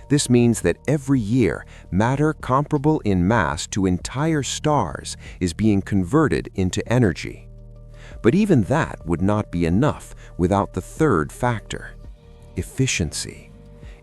This means that every year, matter comparable in mass to entire stars is being converted into energy. But even that would not be enough without the third factor: efficiency.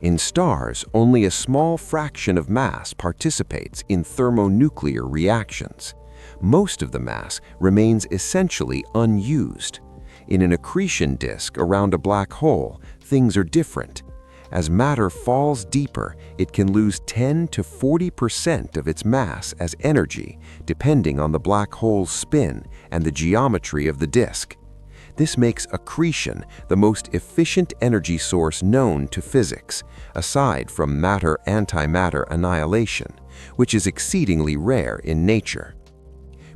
In stars, only a small fraction of mass participates in thermonuclear reactions. Most of the mass remains essentially unused. In an accretion disk around a black hole, things are different. As matter falls deeper, it can lose 10 to 40% of its mass as energy, depending on the black hole's spin and the geometry of the disk. This makes accretion the most efficient energy source known to physics, aside from matter-antimatter annihilation, which is exceedingly rare in nature.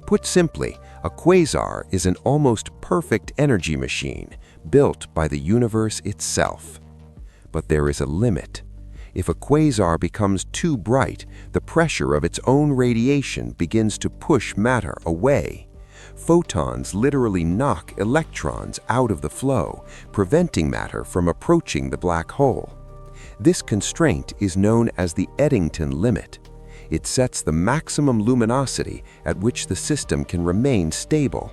Put simply, a quasar is an almost perfect energy machine built by the universe itself. But there is a limit. If a quasar becomes too bright, the pressure of its own radiation begins to push matter away. Photons literally knock electrons out of the flow, preventing matter from approaching the black hole. This constraint is known as the Eddington limit. It sets the maximum luminosity at which the system can remain stable.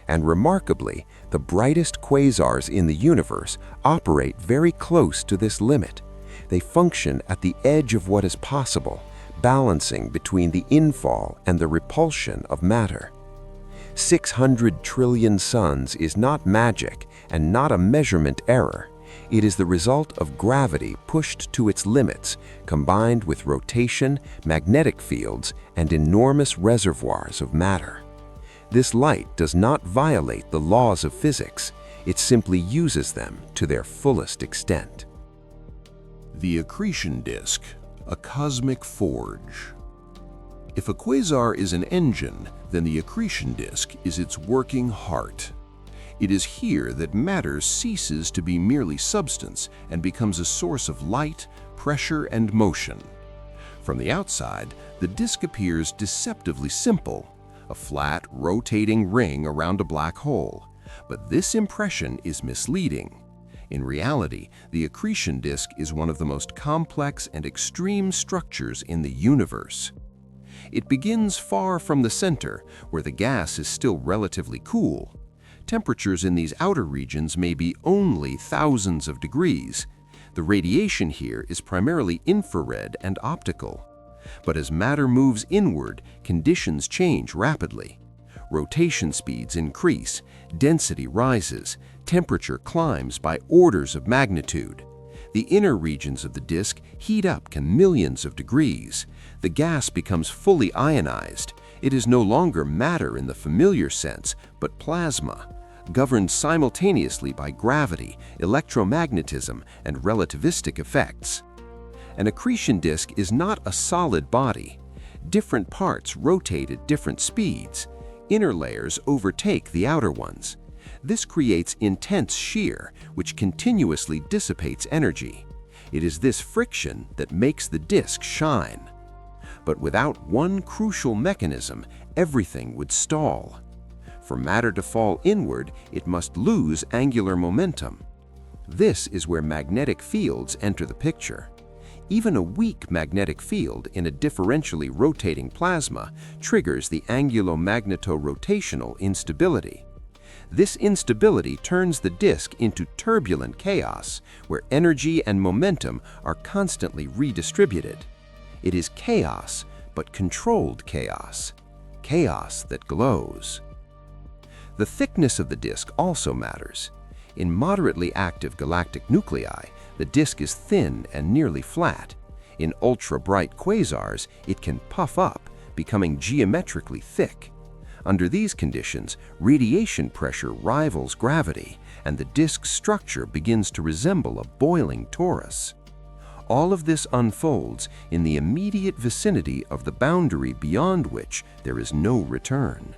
And remarkably, the brightest quasars in the universe operate very close to this limit. They function at the edge of what is possible, balancing between the infall and the repulsion of matter. 600 trillion suns is not magic and not a measurement error. It is the result of gravity pushed to its limits, combined with rotation, magnetic fields, and enormous reservoirs of matter. This light does not violate the laws of physics, it simply uses them to their fullest extent. The accretion disk, a cosmic forge. If a quasar is an engine, then the accretion disk is its working heart. It is here that matter ceases to be merely substance and becomes a source of light, pressure, and motion. From the outside, the disk appears deceptively simple, a flat, rotating ring around a black hole. But this impression is misleading. In reality, the accretion disk is one of the most complex and extreme structures in the universe. It begins far from the center, where the gas is still relatively cool. Temperatures in these outer regions may be only thousands of degrees. The radiation here is primarily infrared and optical. But as matter moves inward, conditions change rapidly. Rotation speeds increase, density rises, temperature climbs by orders of magnitude. The inner regions of the disk heat up to millions of degrees. The gas becomes fully ionized. It is no longer matter in the familiar sense, but plasma, governed simultaneously by gravity, electromagnetism, and relativistic effects. An accretion disk is not a solid body. Different parts rotate at different speeds. Inner layers overtake the outer ones. This creates intense shear, which continuously dissipates energy. It is this friction that makes the disk shine. But without one crucial mechanism, everything would stall. For matter to fall inward, it must lose angular momentum. This is where magnetic fields enter the picture. Even a weak magnetic field in a differentially rotating plasma triggers the angulo-magneto-rotational instability. This instability turns the disk into turbulent chaos, where energy and momentum are constantly redistributed. It is chaos, but controlled chaos. Chaos that glows. The thickness of the disk also matters. In moderately active galactic nuclei, the disk is thin and nearly flat. In ultra-bright quasars, it can puff up, becoming geometrically thick. Under these conditions, radiation pressure rivals gravity, and the disk's structure begins to resemble a boiling torus. All of this unfolds in the immediate vicinity of the boundary beyond which there is no return.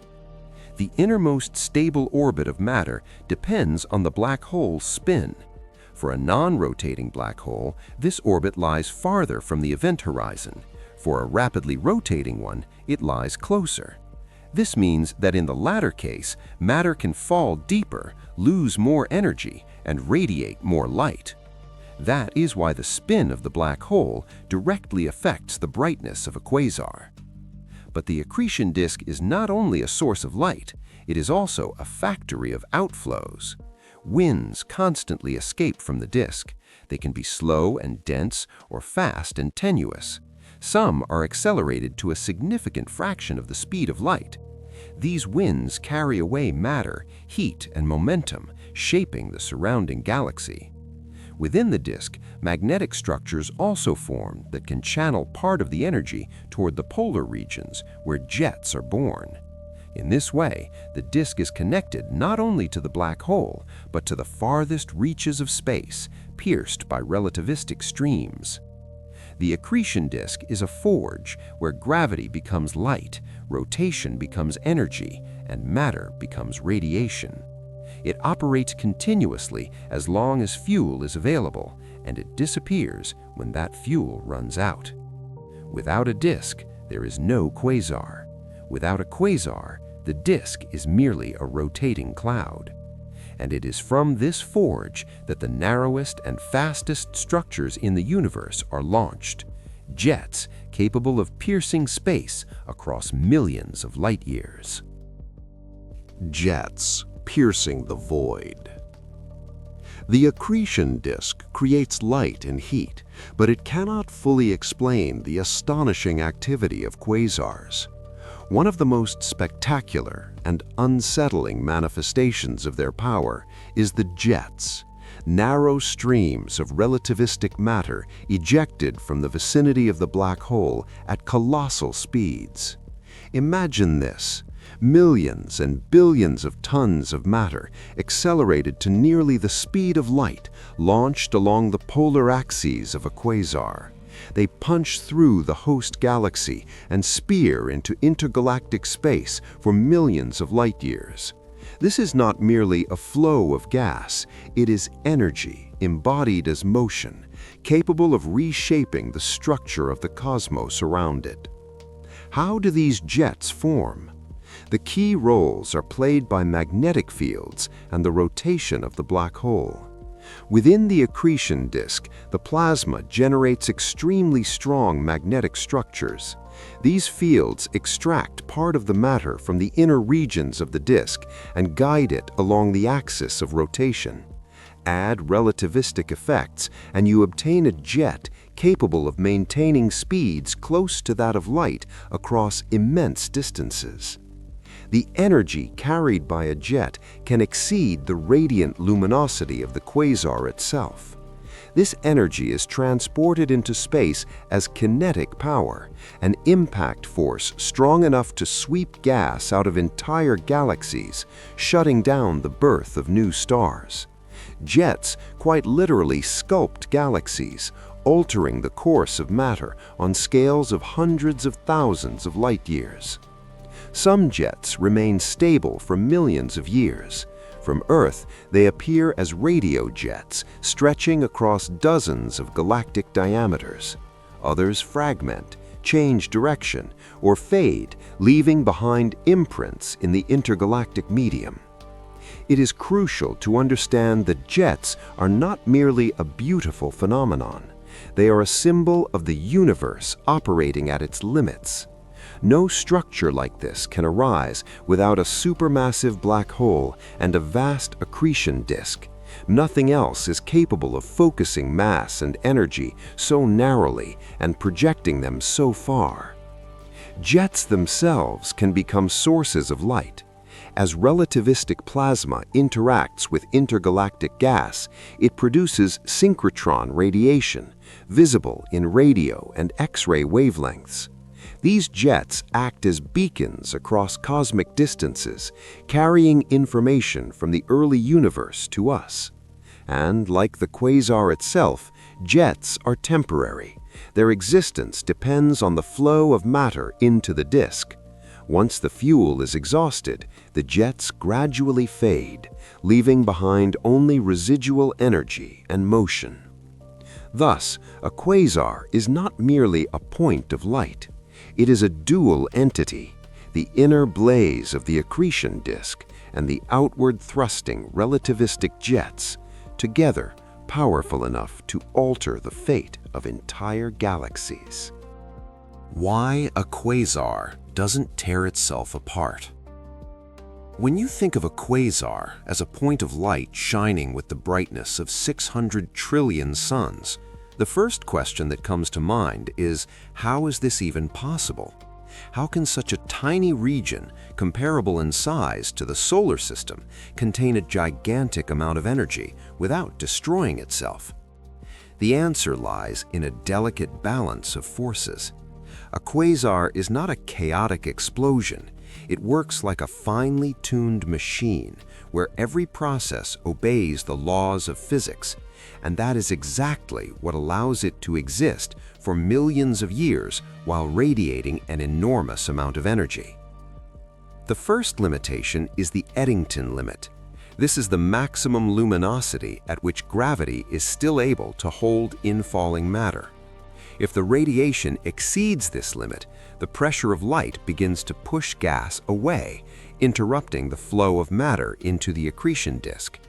The innermost stable orbit of matter depends on the black hole's spin. For a non-rotating black hole, this orbit lies farther from the event horizon. For a rapidly rotating one, it lies closer. This means that in the latter case, matter can fall deeper, lose more energy, and radiate more light. That is why the spin of the black hole directly affects the brightness of a quasar. But the accretion disk is not only a source of light, it is also a factory of outflows. Winds constantly escape from the disk. They can be slow and dense or fast and tenuous. Some are accelerated to a significant fraction of the speed of light. These winds carry away matter, heat, and momentum, shaping the surrounding galaxy. Within the disk, magnetic structures also form that can channel part of the energy toward the polar regions where jets are born. In this way, the disk is connected not only to the black hole, but to the farthest reaches of space, pierced by relativistic streams. The accretion disk is a forge where gravity becomes light, rotation becomes energy, and matter becomes radiation. It operates continuously as long as fuel is available, and it disappears when that fuel runs out. Without a disk, there is no quasar. Without a quasar, the disk is merely a rotating cloud. And it is from this forge that the narrowest and fastest structures in the universe are launched. Jets capable of piercing space across millions of light years. Jets piercing the void. The accretion disk creates light and heat, but it cannot fully explain the astonishing activity of quasars. One of the most spectacular and unsettling manifestations of their power is the jets, narrow streams of relativistic matter ejected from the vicinity of the black hole at colossal speeds. Imagine this: millions and billions of tons of matter accelerated to nearly the speed of light, launched along the polar axes of a quasar. They punch through the host galaxy and spear into intergalactic space for millions of light years. This is not merely a flow of gas, it is energy embodied as motion, capable of reshaping the structure of the cosmos around it. How do these jets form? The key roles are played by magnetic fields and the rotation of the black hole. Within the accretion disk, the plasma generates extremely strong magnetic structures. These fields extract part of the matter from the inner regions of the disk and guide it along the axis of rotation. Add relativistic effects, and you obtain a jet capable of maintaining speeds close to that of light across immense distances. The energy carried by a jet can exceed the radiant luminosity of the quasar itself. This energy is transported into space as kinetic power, an impact force strong enough to sweep gas out of entire galaxies, shutting down the birth of new stars. Jets quite literally sculpt galaxies, altering the course of matter on scales of hundreds of thousands of light years. Some jets remain stable for millions of years. From Earth, they appear as radio jets, stretching across dozens of galactic diameters. Others fragment, change direction, or fade, leaving behind imprints in the intergalactic medium. It is crucial to understand that jets are not merely a beautiful phenomenon. They are a symbol of the universe operating at its limits. No structure like this can arise without a supermassive black hole and a vast accretion disk. Nothing else is capable of focusing mass and energy so narrowly and projecting them so far. Jets themselves can become sources of light. As relativistic plasma interacts with intergalactic gas, it produces synchrotron radiation, visible in radio and X-ray wavelengths. These jets act as beacons across cosmic distances, carrying information from the early universe to us. And like the quasar itself, jets are temporary. Their existence depends on the flow of matter into the disk. Once the fuel is exhausted, the jets gradually fade, leaving behind only residual energy and motion. Thus, a quasar is not merely a point of light. It is a dual entity, the inner blaze of the accretion disk and the outward thrusting relativistic jets, together powerful enough to alter the fate of entire galaxies. Why a quasar doesn't tear itself apart? When you think of a quasar as a point of light shining with the brightness of 600 trillion suns, the first question that comes to mind is, how is this even possible? How can such a tiny region, comparable in size to the solar system, contain a gigantic amount of energy without destroying itself? The answer lies in a delicate balance of forces. A quasar is not a chaotic explosion. It works like a finely tuned machine where every process obeys the laws of physics, and that is exactly what allows it to exist for millions of years while radiating an enormous amount of energy. The first limitation is the Eddington limit. This is the maximum luminosity at which gravity is still able to hold infalling matter. If the radiation exceeds this limit, the pressure of light begins to push gas away, interrupting the flow of matter into the accretion disk.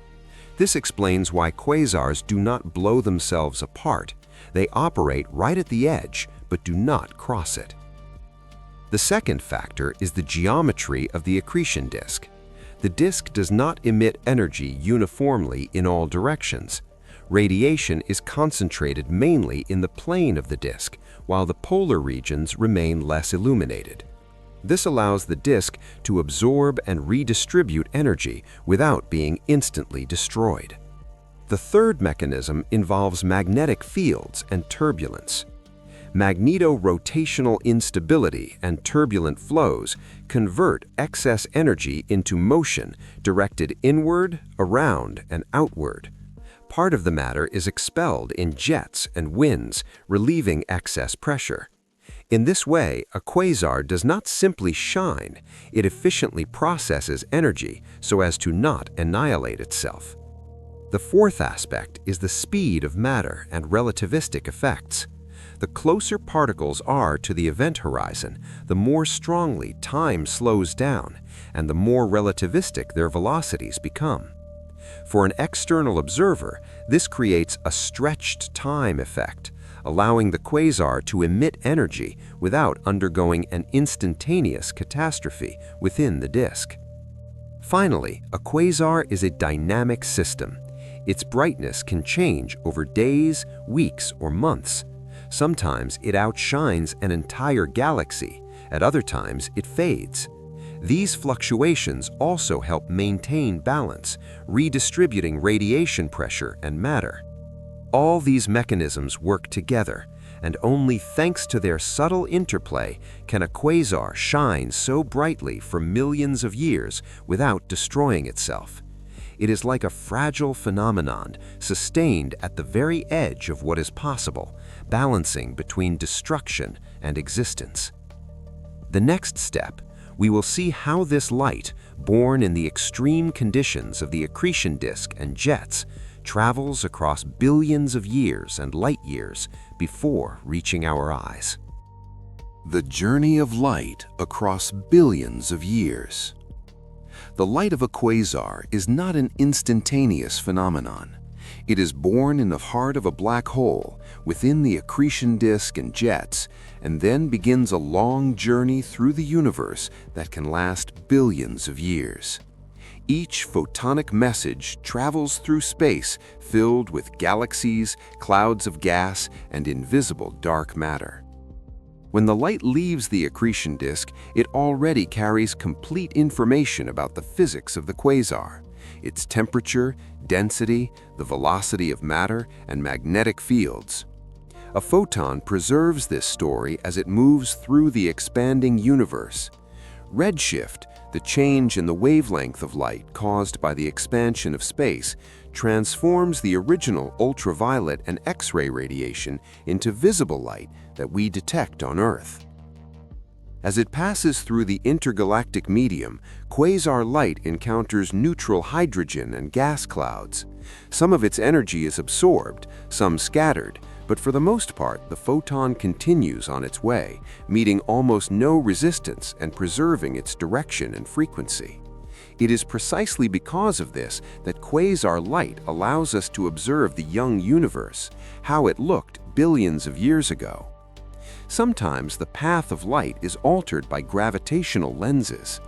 This explains why quasars do not blow themselves apart. They operate right at the edge, but do not cross it. The second factor is the geometry of the accretion disk. The disk does not emit energy uniformly in all directions. Radiation is concentrated mainly in the plane of the disk, while the polar regions remain less illuminated. This allows the disk to absorb and redistribute energy without being instantly destroyed. The third mechanism involves magnetic fields and turbulence. Magneto-rotational instability and turbulent flows convert excess energy into motion directed inward, around, and outward. Part of the matter is expelled in jets and winds, relieving excess pressure. In this way, a quasar does not simply shine, it efficiently processes energy so as to not annihilate itself. The fourth aspect is the speed of matter and relativistic effects. The closer particles are to the event horizon, the more strongly time slows down, and the more relativistic their velocities become. For an external observer, this creates a stretched time effect, allowing the quasar to emit energy without undergoing an instantaneous catastrophe within the disk. Finally, a quasar is a dynamic system. Its brightness can change over days, weeks, or months. Sometimes it outshines an entire galaxy. At other times, it fades. These fluctuations also help maintain balance, redistributing radiation pressure and matter. All these mechanisms work together, and only thanks to their subtle interplay can a quasar shine so brightly for millions of years without destroying itself. It is like a fragile phenomenon sustained at the very edge of what is possible, balancing between destruction and existence. The next step, we will see how this light, born in the extreme conditions of the accretion disk and jets, travels across billions of years and light years before reaching our eyes. The journey of light across billions of years. The light of a quasar is not an instantaneous phenomenon. It is born in the heart of a black hole, within the accretion disk and jets, and then begins a long journey through the universe that can last billions of years. Each photonic message travels through space filled with galaxies, clouds of gas, and invisible dark matter. When the light leaves the accretion disk, it already carries complete information about the physics of the quasar, its temperature, density, the velocity of matter, and magnetic fields. A photon preserves this story as it moves through the expanding universe. Redshift, the change in the wavelength of light caused by the expansion of space, transforms the original ultraviolet and X-ray radiation into visible light that we detect on Earth. As it passes through the intergalactic medium, quasar light encounters neutral hydrogen and gas clouds. Some of its energy is absorbed, some scattered, but for the most part, the photon continues on its way, meeting almost no resistance and preserving its direction and frequency. It is precisely because of this that quasar light allows us to observe the young universe, how it looked billions of years ago. Sometimes the path of light is altered by gravitational lenses.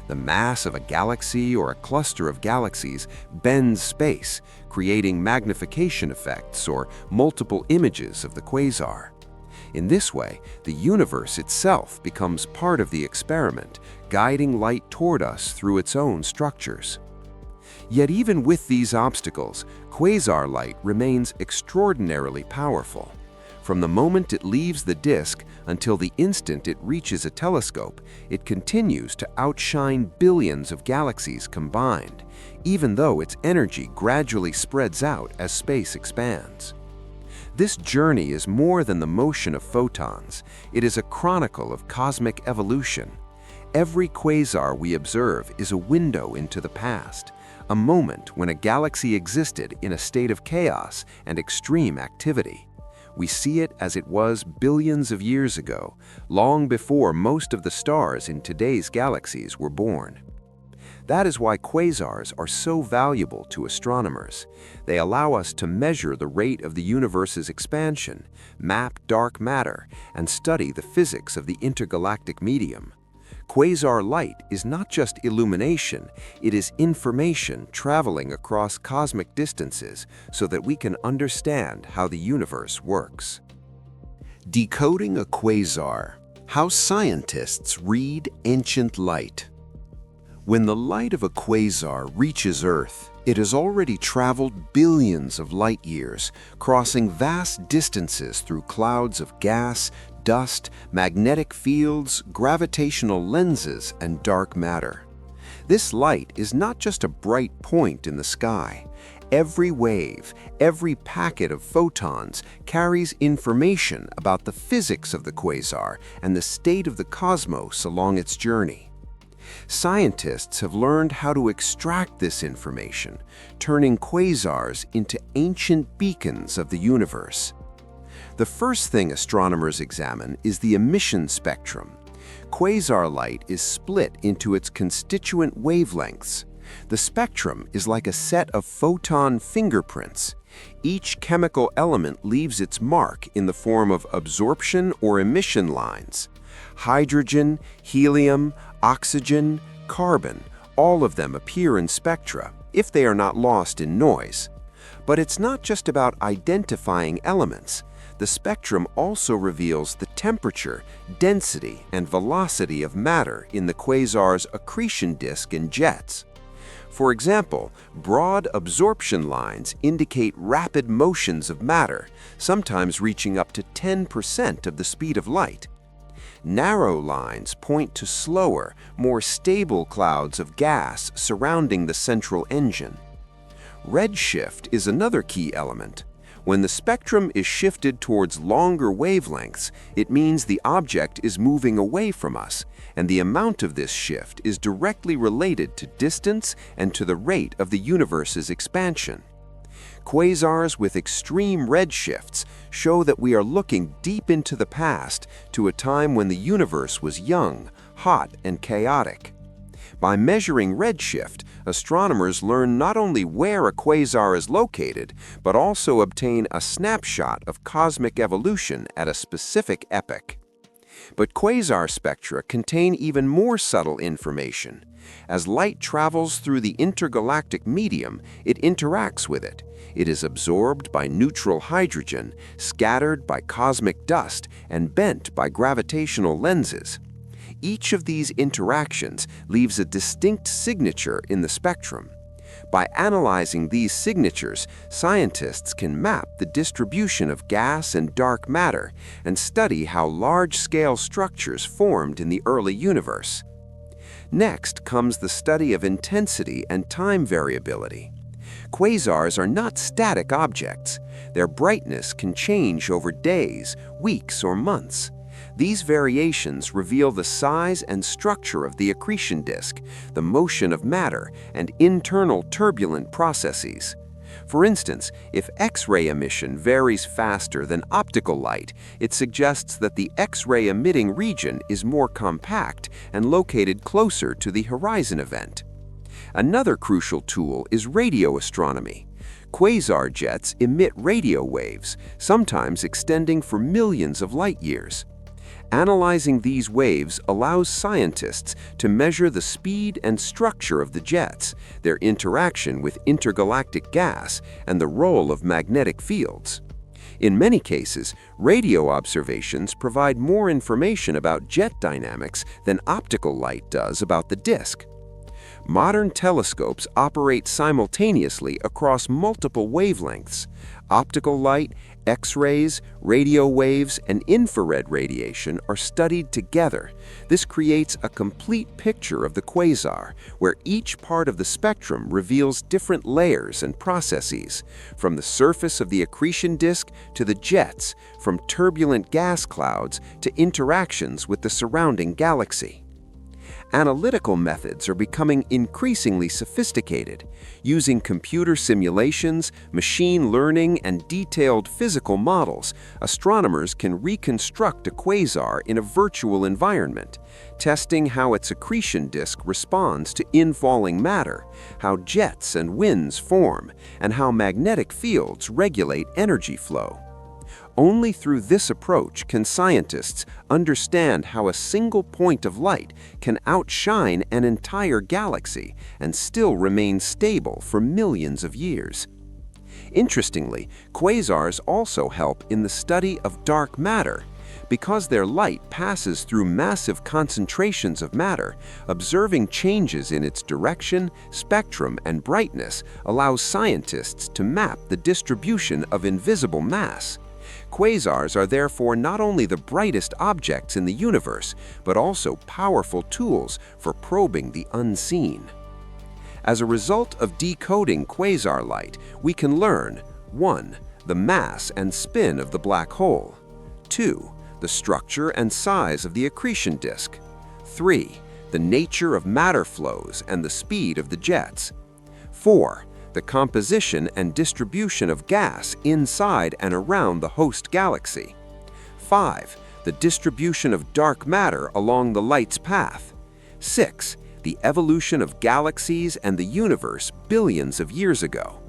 The mass of a galaxy or a cluster of galaxies bends space, creating magnification effects or multiple images of the quasar. In this way, the universe itself becomes part of the experiment, guiding light toward us through its own structures. Yet even with these obstacles, quasar light remains extraordinarily powerful. From the moment it leaves the disk until the instant it reaches a telescope, it continues to outshine billions of galaxies combined, even though its energy gradually spreads out as space expands. This journey is more than the motion of photons. It is a chronicle of cosmic evolution. Every quasar we observe is a window into the past, a moment when a galaxy existed in a state of chaos and extreme activity. We see it as it was billions of years ago, long before most of the stars in today's galaxies were born. That is why quasars are so valuable to astronomers. They allow us to measure the rate of the universe's expansion, map dark matter, and study the physics of the intergalactic medium. Quasar light is not just illumination, it is information traveling across cosmic distances so that we can understand how the universe works. Decoding a quasar. How scientists read ancient light. When the light of a quasar reaches Earth, it has already traveled billions of light years, crossing vast distances through clouds of gas, dust, magnetic fields, gravitational lenses, and dark matter. This light is not just a bright point in the sky. Every wave, every packet of photons carries information about the physics of the quasar and the state of the cosmos along its journey. Scientists have learned how to extract this information, turning quasars into ancient beacons of the universe. The first thing astronomers examine is the emission spectrum. Quasar light is split into its constituent wavelengths. The spectrum is like a set of photon fingerprints. Each chemical element leaves its mark in the form of absorption or emission lines. Hydrogen, helium, oxygen, carbon, all of them appear in spectra, if they are not lost in noise. But it's not just about identifying elements. The spectrum also reveals the temperature, density, and velocity of matter in the quasar's accretion disk and jets. For example, broad absorption lines indicate rapid motions of matter, sometimes reaching up to 10% of the speed of light. Narrow lines point to slower, more stable clouds of gas surrounding the central engine. Redshift is another key element. When the spectrum is shifted towards longer wavelengths, it means the object is moving away from us, and the amount of this shift is directly related to distance and to the rate of the universe's expansion. Quasars with extreme redshifts show that we are looking deep into the past to a time when the universe was young, hot, and chaotic. By measuring redshift, astronomers learn not only where a quasar is located, but also obtain a snapshot of cosmic evolution at a specific epoch. But quasar spectra contain even more subtle information. As light travels through the intergalactic medium, it interacts with it. It is absorbed by neutral hydrogen, scattered by cosmic dust, and bent by gravitational lenses. Each of these interactions leaves a distinct signature in the spectrum. By analyzing these signatures, scientists can map the distribution of gas and dark matter and study how large-scale structures formed in the early universe. Next comes the study of intensity and time variability. Quasars are not static objects. Their brightness can change over days, weeks, or months. These variations reveal the size and structure of the accretion disk, the motion of matter, and internal turbulent processes. For instance, if X-ray emission varies faster than optical light, it suggests that the X-ray emitting region is more compact and located closer to the horizon event. Another crucial tool is radio astronomy. Quasar jets emit radio waves, sometimes extending for millions of light years. Analyzing these waves allows scientists to measure the speed and structure of the jets, their interaction with intergalactic gas, and the role of magnetic fields. In many cases, radio observations provide more information about jet dynamics than optical light does about the disk. Modern telescopes operate simultaneously across multiple wavelengths. Optical light, X-rays, radio waves, and infrared radiation are studied together. This creates a complete picture of the quasar, where each part of the spectrum reveals different layers and processes, from the surface of the accretion disk to the jets, from turbulent gas clouds to interactions with the surrounding galaxy. Analytical methods are becoming increasingly sophisticated. Using computer simulations, machine learning, and detailed physical models, astronomers can reconstruct a quasar in a virtual environment, testing how its accretion disk responds to infalling matter, how jets and winds form, and how magnetic fields regulate energy flow. Only through this approach can scientists understand how a single point of light can outshine an entire galaxy and still remain stable for millions of years. Interestingly, quasars also help in the study of dark matter. Because their light passes through massive concentrations of matter, observing changes in its direction, spectrum, and brightness allows scientists to map the distribution of invisible mass. Quasars are therefore not only the brightest objects in the universe, but also powerful tools for probing the unseen. As a result of decoding quasar light, we can learn 1. The mass and spin of the black hole. 2. The structure and size of the accretion disk. 3. The nature of matter flows and the speed of the jets. 4. the composition and distribution of gas inside and around the host galaxy. 5. The distribution of dark matter along the light's path. 6. The evolution of galaxies and the universe billions of years ago.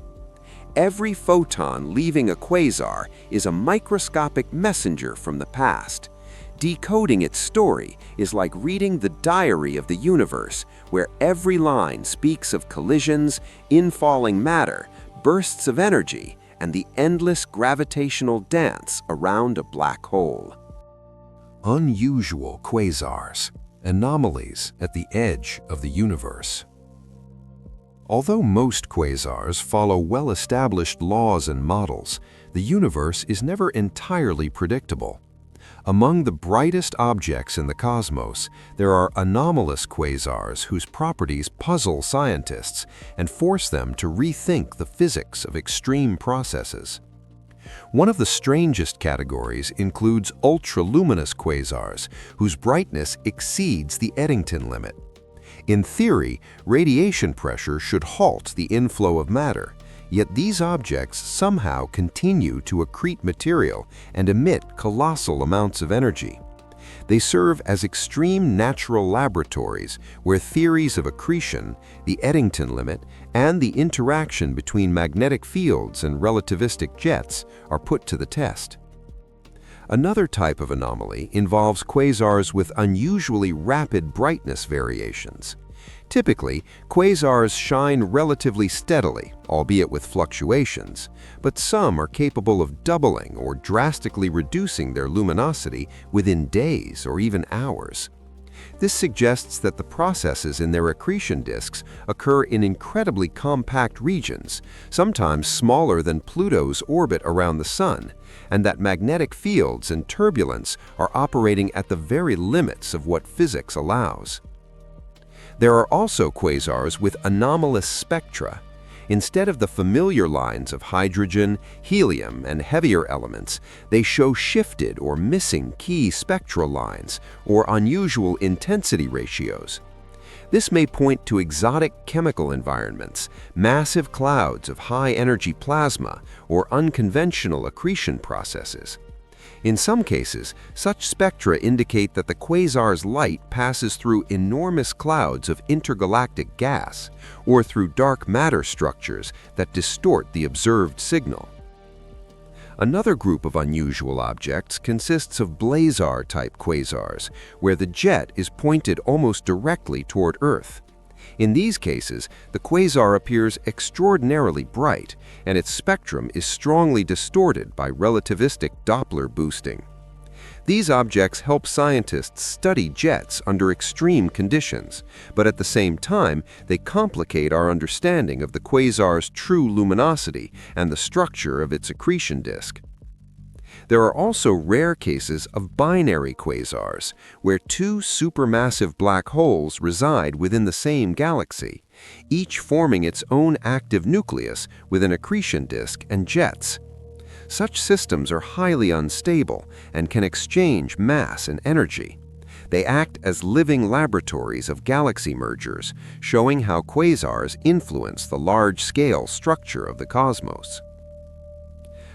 Every photon leaving a quasar is a microscopic messenger from the past. Decoding its story is like reading the diary of the universe, where every line speaks of collisions, infalling matter, bursts of energy, and the endless gravitational dance around a black hole. Unusual quasars, anomalies at the edge of the universe. Although most quasars follow well-established laws and models, the universe is never entirely predictable. Among the brightest objects in the cosmos, there are anomalous quasars whose properties puzzle scientists and force them to rethink the physics of extreme processes. One of the strangest categories includes ultraluminous quasars, whose brightness exceeds the Eddington limit. In theory, radiation pressure should halt the inflow of matter, yet these objects somehow continue to accrete material and emit colossal amounts of energy. They serve as extreme natural laboratories where theories of accretion, the Eddington limit, and the interaction between magnetic fields and relativistic jets are put to the test. Another type of anomaly involves quasars with unusually rapid brightness variations. Typically, quasars shine relatively steadily, albeit with fluctuations, but some are capable of doubling or drastically reducing their luminosity within days or even hours. This suggests that the processes in their accretion disks occur in incredibly compact regions, sometimes smaller than Pluto's orbit around the Sun, and that magnetic fields and turbulence are operating at the very limits of what physics allows. There are also quasars with anomalous spectra. Instead of the familiar lines of hydrogen, helium, and heavier elements, they show shifted or missing key spectral lines or unusual intensity ratios. This may point to exotic chemical environments, massive clouds of high-energy plasma, or unconventional accretion processes. In some cases, such spectra indicate that the quasar's light passes through enormous clouds of intergalactic gas or through dark matter structures that distort the observed signal. Another group of unusual objects consists of blazar-type quasars, where the jet is pointed almost directly toward Earth. In these cases, the quasar appears extraordinarily bright, and its spectrum is strongly distorted by relativistic Doppler boosting. These objects help scientists study jets under extreme conditions, but at the same time, they complicate our understanding of the quasar's true luminosity and the structure of its accretion disk. There are also rare cases of binary quasars, where two supermassive black holes reside within the same galaxy, each forming its own active nucleus with an accretion disk and jets. Such systems are highly unstable and can exchange mass and energy. They act as living laboratories of galaxy mergers, showing how quasars influence the large-scale structure of the cosmos.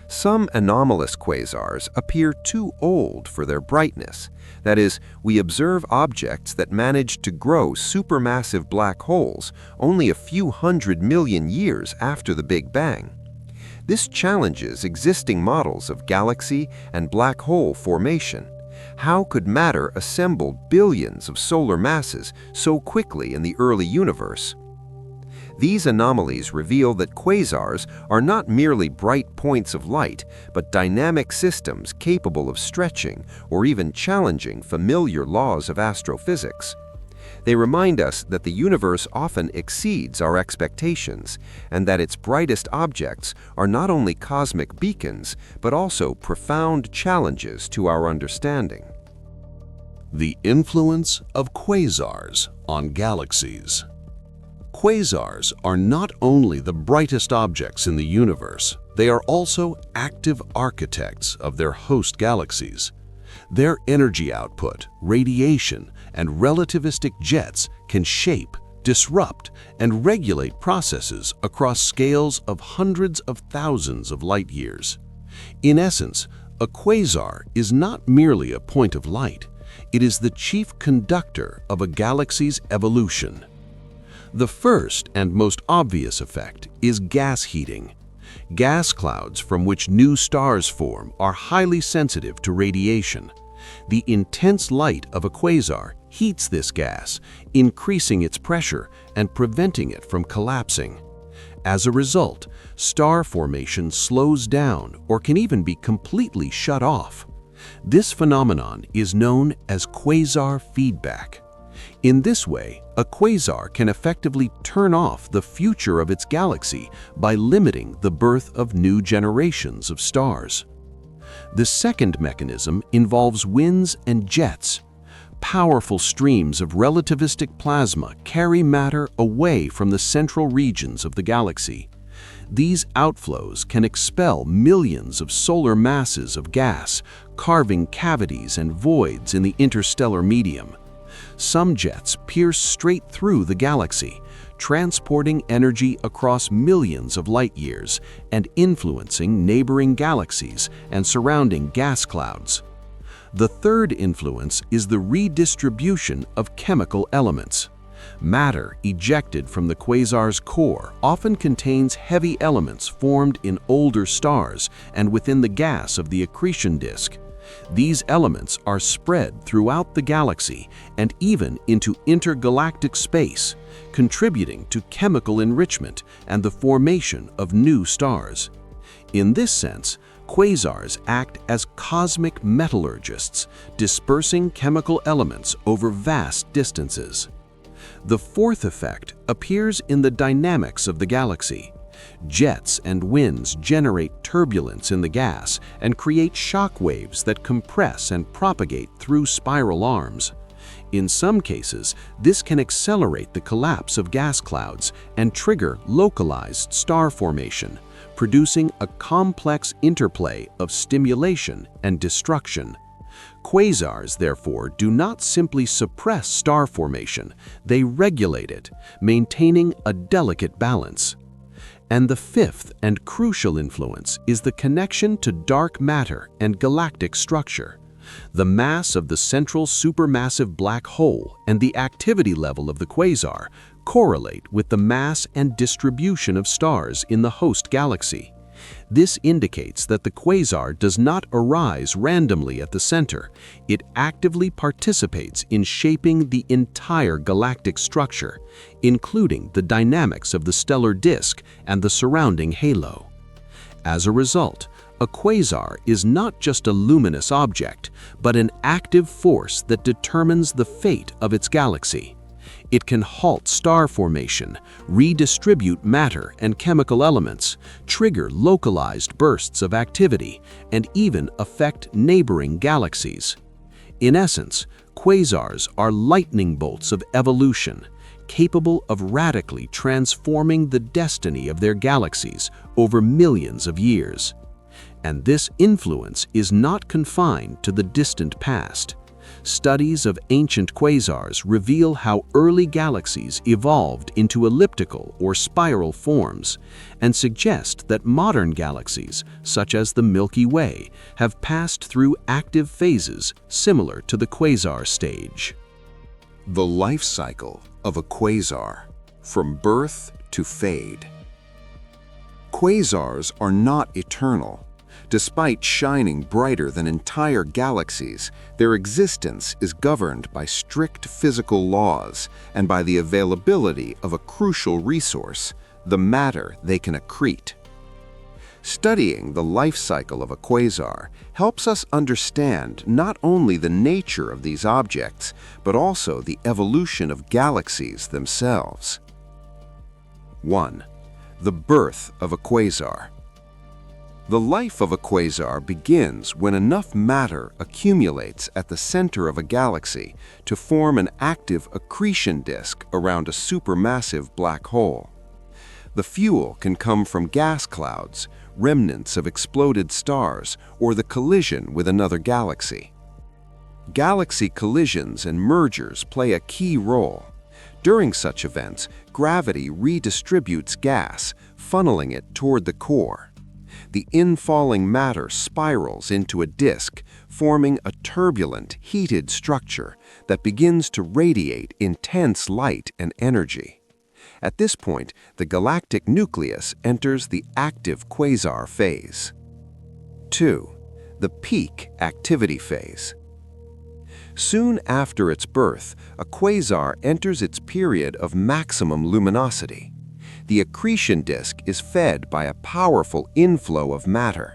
Some anomalous quasars appear too old for their brightness. That is, we observe objects that manage to grow supermassive black holes only a few 100 million years after the Big Bang. This challenges existing models of galaxy and black hole formation. How could matter assemble billions of solar masses so quickly in the early universe? These anomalies reveal that quasars are not merely bright points of light, but dynamic systems capable of stretching or even challenging familiar laws of astrophysics. They remind us that the universe often exceeds our expectations, and that its brightest objects are not only cosmic beacons, but also profound challenges to our understanding. The influence of quasars on galaxies. Quasars are not only the brightest objects in the universe, they are also active architects of their host galaxies. Their energy output, radiation, and relativistic jets can shape, disrupt, and regulate processes across scales of hundreds of thousands of light years. In essence, a quasar is not merely a point of light, it is the chief conductor of a galaxy's evolution. The first and most obvious effect is gas heating. Gas clouds from which new stars form are highly sensitive to radiation. The intense light of a quasar heats this gas, increasing its pressure and preventing it from collapsing. As a result, star formation slows down or can even be completely shut off. This phenomenon is known as quasar feedback. In this way, a quasar can effectively turn off the future of its galaxy by limiting the birth of new generations of stars. The second mechanism involves winds and jets. Powerful streams of relativistic plasma carry matter away from the central regions of the galaxy. These outflows can expel millions of solar masses of gas, carving cavities and voids in the interstellar medium. Some jets pierce straight through the galaxy, transporting energy across millions of light years and influencing neighboring galaxies and surrounding gas clouds. The third influence is the redistribution of chemical elements. Matter ejected from the quasar's core often contains heavy elements formed in older stars and within the gas of the accretion disk. These elements are spread throughout the galaxy and even into intergalactic space, contributing to chemical enrichment and the formation of new stars. In this sense, quasars act as cosmic metallurgists, dispersing chemical elements over vast distances. The fourth effect appears in the dynamics of the galaxy. Jets and winds generate turbulence in the gas and create shock waves that compress and propagate through spiral arms. In some cases, this can accelerate the collapse of gas clouds and trigger localized star formation, producing a complex interplay of stimulation and destruction. Quasars, therefore, do not simply suppress star formation, they regulate it, maintaining a delicate balance. And the fifth and crucial influence is the connection to dark matter and galactic structure. The mass of the central supermassive black hole and the activity level of the quasar correlate with the mass and distribution of stars in the host galaxy. This indicates that the quasar does not arise randomly at the center. It actively participates in shaping the entire galactic structure, including the dynamics of the stellar disk and the surrounding halo. As a result, a quasar is not just a luminous object, but an active force that determines the fate of its galaxy. It can halt star formation, redistribute matter and chemical elements, trigger localized bursts of activity, and even affect neighboring galaxies. In essence, quasars are lightning bolts of evolution, capable of radically transforming the destiny of their galaxies over millions of years. And this influence is not confined to the distant past. Studies of ancient quasars reveal how early galaxies evolved into elliptical or spiral forms and suggest that modern galaxies, such as the Milky Way, have passed through active phases similar to the quasar stage. The life cycle of a quasar, from birth to fade. Quasars are not eternal. Despite shining brighter than entire galaxies, their existence is governed by strict physical laws and by the availability of a crucial resource, the matter they can accrete. Studying the life cycle of a quasar helps us understand not only the nature of these objects, but also the evolution of galaxies themselves. 1. The birth of a quasar. The life of a quasar begins when enough matter accumulates at the center of a galaxy to form an active accretion disk around a supermassive black hole. The fuel can come from gas clouds, remnants of exploded stars, or the collision with another galaxy. Galaxy collisions and mergers play a key role. During such events, gravity redistributes gas, funneling it toward the core. The infalling matter spirals into a disk, forming a turbulent, heated structure that begins to radiate intense light and energy. At this point, the galactic nucleus enters the active quasar phase. 2. The peak activity phase. Soon after its birth, a quasar enters its period of maximum luminosity. The accretion disk is fed by a powerful inflow of matter.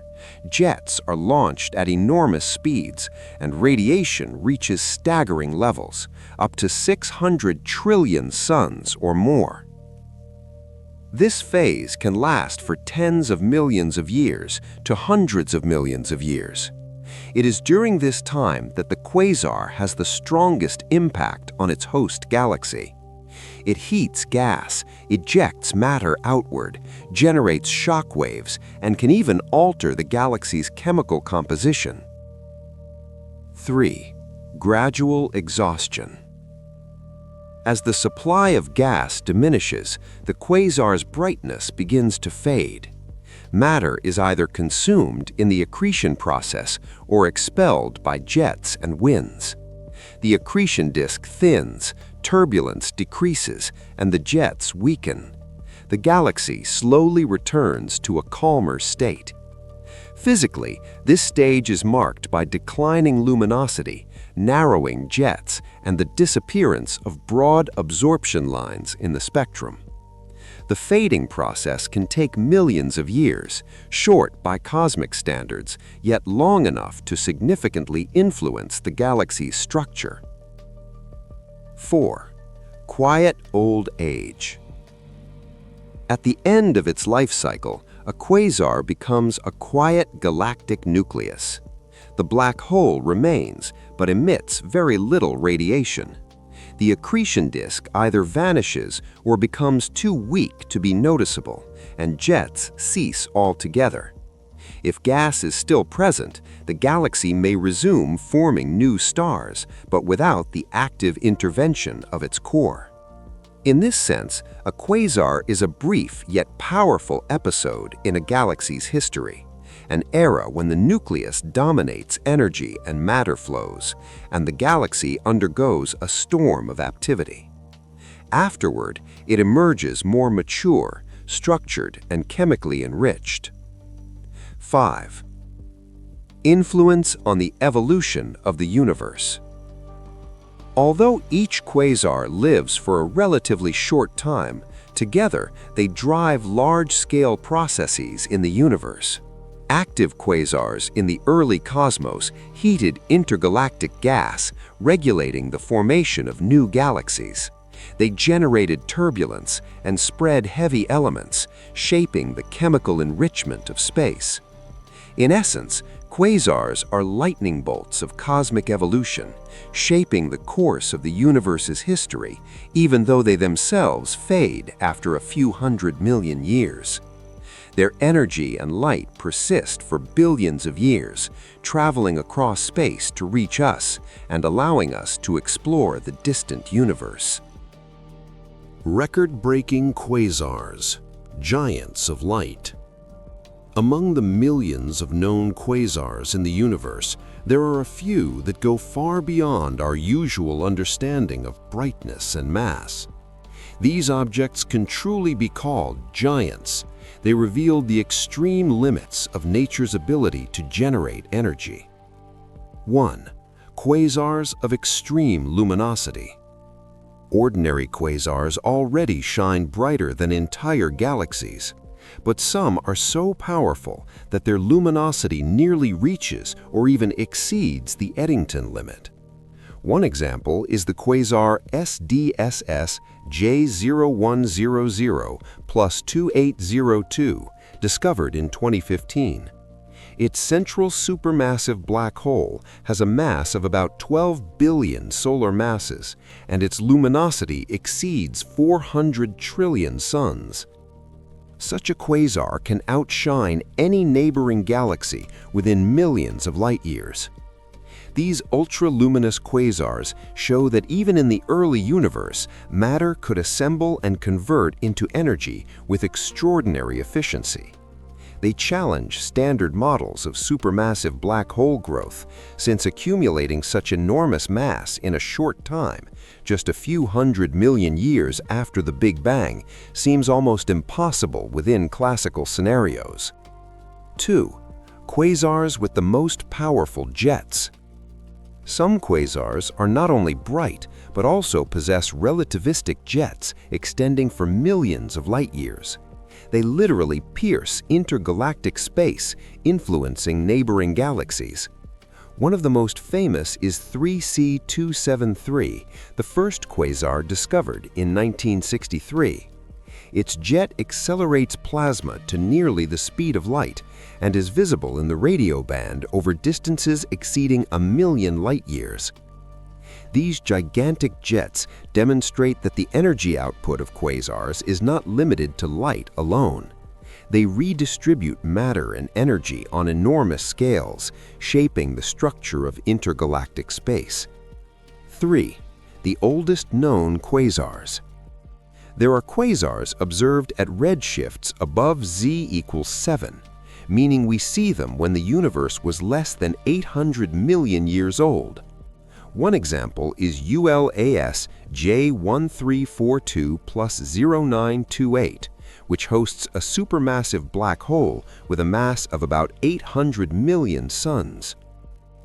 Jets are launched at enormous speeds, and radiation reaches staggering levels, up to 600 trillion suns or more. This phase can last for tens of millions of years to hundreds of millions of years. It is during this time that the quasar has the strongest impact on its host galaxy. It heats gas, ejects matter outward, generates shock waves, and can even alter the galaxy's chemical composition. 3. Gradual exhaustion. As the supply of gas diminishes, the quasar's brightness begins to fade. Matter is either consumed in the accretion process or expelled by jets and winds. The accretion disk thins, turbulence decreases, and the jets weaken. The galaxy slowly returns to a calmer state. Physically, this stage is marked by declining luminosity, narrowing jets, and the disappearance of broad absorption lines in the spectrum. The fading process can take millions of years, short by cosmic standards, yet long enough to significantly influence the galaxy's structure. 4. Quiet old age. At the end of its life cycle, a quasar becomes a quiet galactic nucleus. The black hole remains, but emits very little radiation. The accretion disk either vanishes or becomes too weak to be noticeable, and jets cease altogether. If gas is still present, the galaxy may resume forming new stars, but without the active intervention of its core. In this sense, a quasar is a brief yet powerful episode in a galaxy's history, an era when the nucleus dominates energy and matter flows, and the galaxy undergoes a storm of activity. Afterward, it emerges more mature, structured, and chemically enriched. 5. Influence on the evolution of the universe. Although each quasar lives for a relatively short time, together they drive large-scale processes in the universe. Active quasars in the early cosmos heated intergalactic gas, regulating the formation of new galaxies. They generated turbulence and spread heavy elements, shaping the chemical enrichment of space. In essence, quasars are lightning bolts of cosmic evolution, shaping the course of the universe's history, even though they themselves fade after a few 100 million years. Their energy and light persist for billions of years, traveling across space to reach us and allowing us to explore the distant universe. Record-breaking quasars, giants of light. Among the millions of known quasars in the universe, there are a few that go far beyond our usual understanding of brightness and mass. These objects can truly be called giants. They reveal the extreme limits of nature's ability to generate energy. 1. Quasars of extreme luminosity. Ordinary quasars already shine brighter than entire galaxies, but some are so powerful that their luminosity nearly reaches or even exceeds the Eddington limit. One example is the quasar SDSS J0100 plus 2802, discovered in 2015. Its central supermassive black hole has a mass of about 12 billion solar masses, and its luminosity exceeds 400 trillion suns. Such a quasar can outshine any neighboring galaxy within millions of light years. These ultra-luminous quasars show that even in the early universe, matter could assemble and convert into energy with extraordinary efficiency. They challenge standard models of supermassive black hole growth, since accumulating such enormous mass in a short time, just a few 100 million years after the Big Bang, seems almost impossible within classical scenarios. 2. Quasars with the most powerful jets. Some quasars are not only bright, but also possess relativistic jets extending for millions of light years. They literally pierce intergalactic space, influencing neighboring galaxies. One of the most famous is 3C273, the first quasar discovered in 1963. Its jet accelerates plasma to nearly the speed of light and is visible in the radio band over distances exceeding 1 million light-years. These gigantic jets demonstrate that the energy output of quasars is not limited to light alone. They redistribute matter and energy on enormous scales, shaping the structure of intergalactic space. 3. The oldest known quasars. There are quasars observed at redshifts above Z=7, meaning we see them when the universe was less than 800 million years old. One example is ULAS J1342+0928, which hosts a supermassive black hole with a mass of about 800 million suns.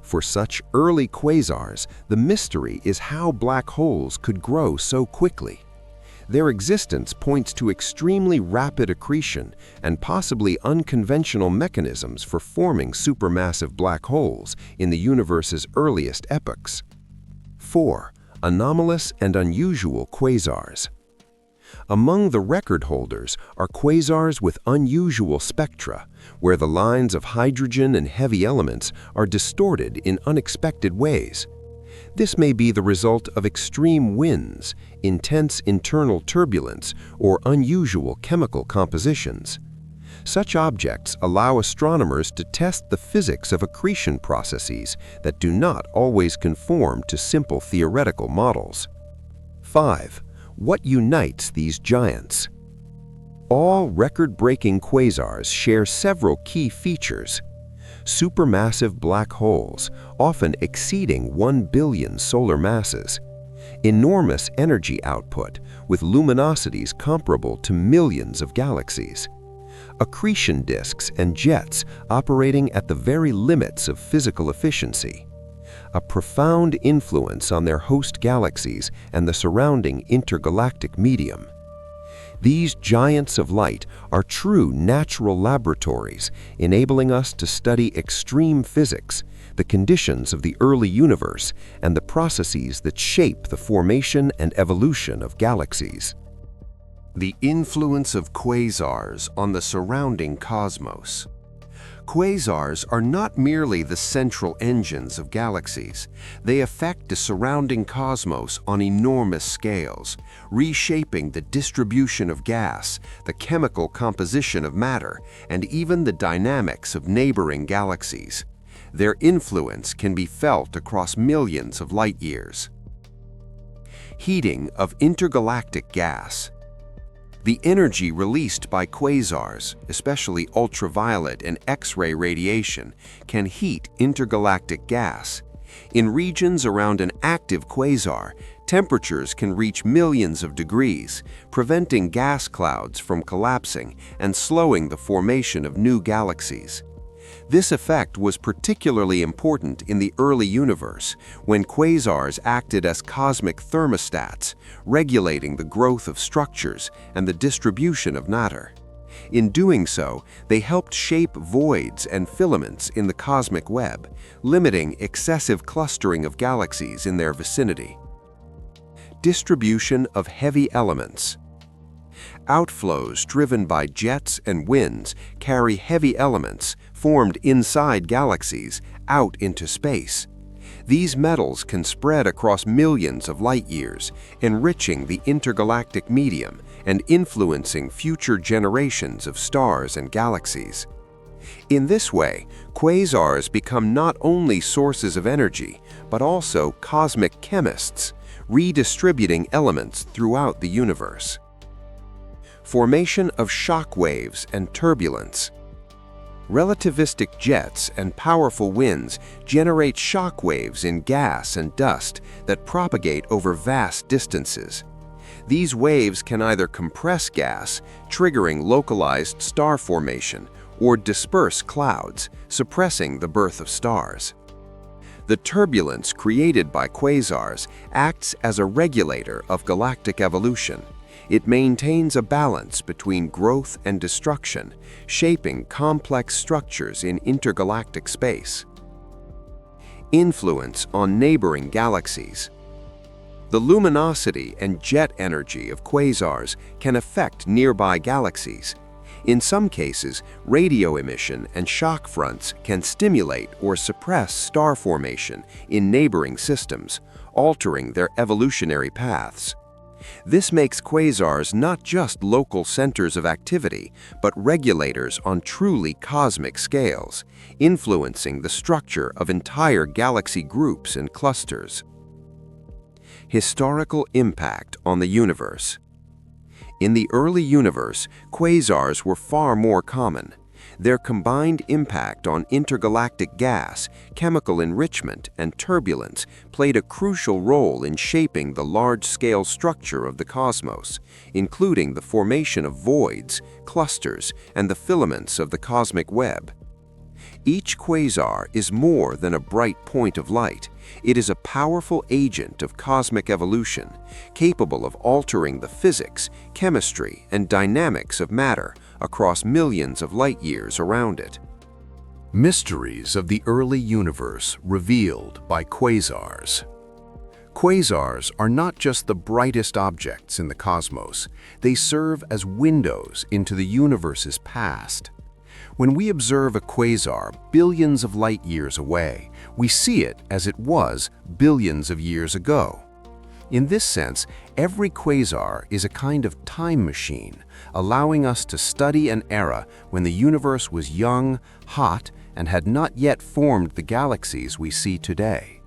For such early quasars, the mystery is how black holes could grow so quickly. Their existence points to extremely rapid accretion and possibly unconventional mechanisms for forming supermassive black holes in the universe's earliest epochs. 4. Anomalous and unusual quasars. Among the record holders are quasars with unusual spectra, where the lines of hydrogen and heavy elements are distorted in unexpected ways. This may be the result of extreme winds, intense internal turbulence, or unusual chemical compositions. Such objects allow astronomers to test the physics of accretion processes that do not always conform to simple theoretical models. 5. What unites these giants? All record-breaking quasars share several key features. Supermassive black holes, often exceeding 1 billion solar masses. Enormous energy output, with luminosities comparable to millions of galaxies. Accretion disks and jets operating at the very limits of physical efficiency. A profound influence on their host galaxies and the surrounding intergalactic medium. These giants of light are true natural laboratories, enabling us to study extreme physics, the conditions of the early universe, and the processes that shape the formation and evolution of galaxies. The influence of quasars on the surrounding cosmos. Quasars are not merely the central engines of galaxies. They affect the surrounding cosmos on enormous scales, reshaping the distribution of gas, the chemical composition of matter, and even the dynamics of neighboring galaxies. Their influence can be felt across millions of light years. Heating of intergalactic gas. The energy released by quasars, especially ultraviolet and X-ray radiation, can heat intergalactic gas. In regions around an active quasar, temperatures can reach millions of degrees, preventing gas clouds from collapsing and slowing the formation of new galaxies. This effect was particularly important in the early universe, when quasars acted as cosmic thermostats, regulating the growth of structures and the distribution of matter. In doing so, they helped shape voids and filaments in the cosmic web, limiting excessive clustering of galaxies in their vicinity. Distribution of heavy elements. Outflows driven by jets and winds carry heavy elements formed inside galaxies out into space. These metals can spread across millions of light years, enriching the intergalactic medium and influencing future generations of stars and galaxies. In this way, quasars become not only sources of energy, but also cosmic chemists, redistributing elements throughout the universe. Formation of shock waves and turbulence. Relativistic jets and powerful winds generate shock waves in gas and dust that propagate over vast distances. These waves can either compress gas, triggering localized star formation, or disperse clouds, suppressing the birth of stars. The turbulence created by quasars acts as a regulator of galactic evolution. It maintains a balance between growth and destruction, shaping complex structures in intergalactic space. Influence on neighboring galaxies. The luminosity and jet energy of quasars can affect nearby galaxies. In some cases, radio emission and shock fronts can stimulate or suppress star formation in neighboring systems, altering their evolutionary paths. This makes quasars not just local centers of activity, but regulators on truly cosmic scales, influencing the structure of entire galaxy groups and clusters. Historical impact on the universe. In the early universe, quasars were far more common. Their combined impact on intergalactic gas, chemical enrichment, and turbulence played a crucial role in shaping the large-scale structure of the cosmos, including the formation of voids, clusters, and the filaments of the cosmic web. Each quasar is more than a bright point of light. It is a powerful agent of cosmic evolution, capable of altering the physics, chemistry, and dynamics of matter across millions of light-years around it. Mysteries of the early universe revealed by quasars. Quasars are not just the brightest objects in the cosmos. They serve as windows into the universe's past. When we observe a quasar billions of light-years away, we see it as it was billions of years ago. In this sense, every quasar is a kind of time machine, allowing us to study an era when the universe was young, hot, and had not yet formed the galaxies we see today.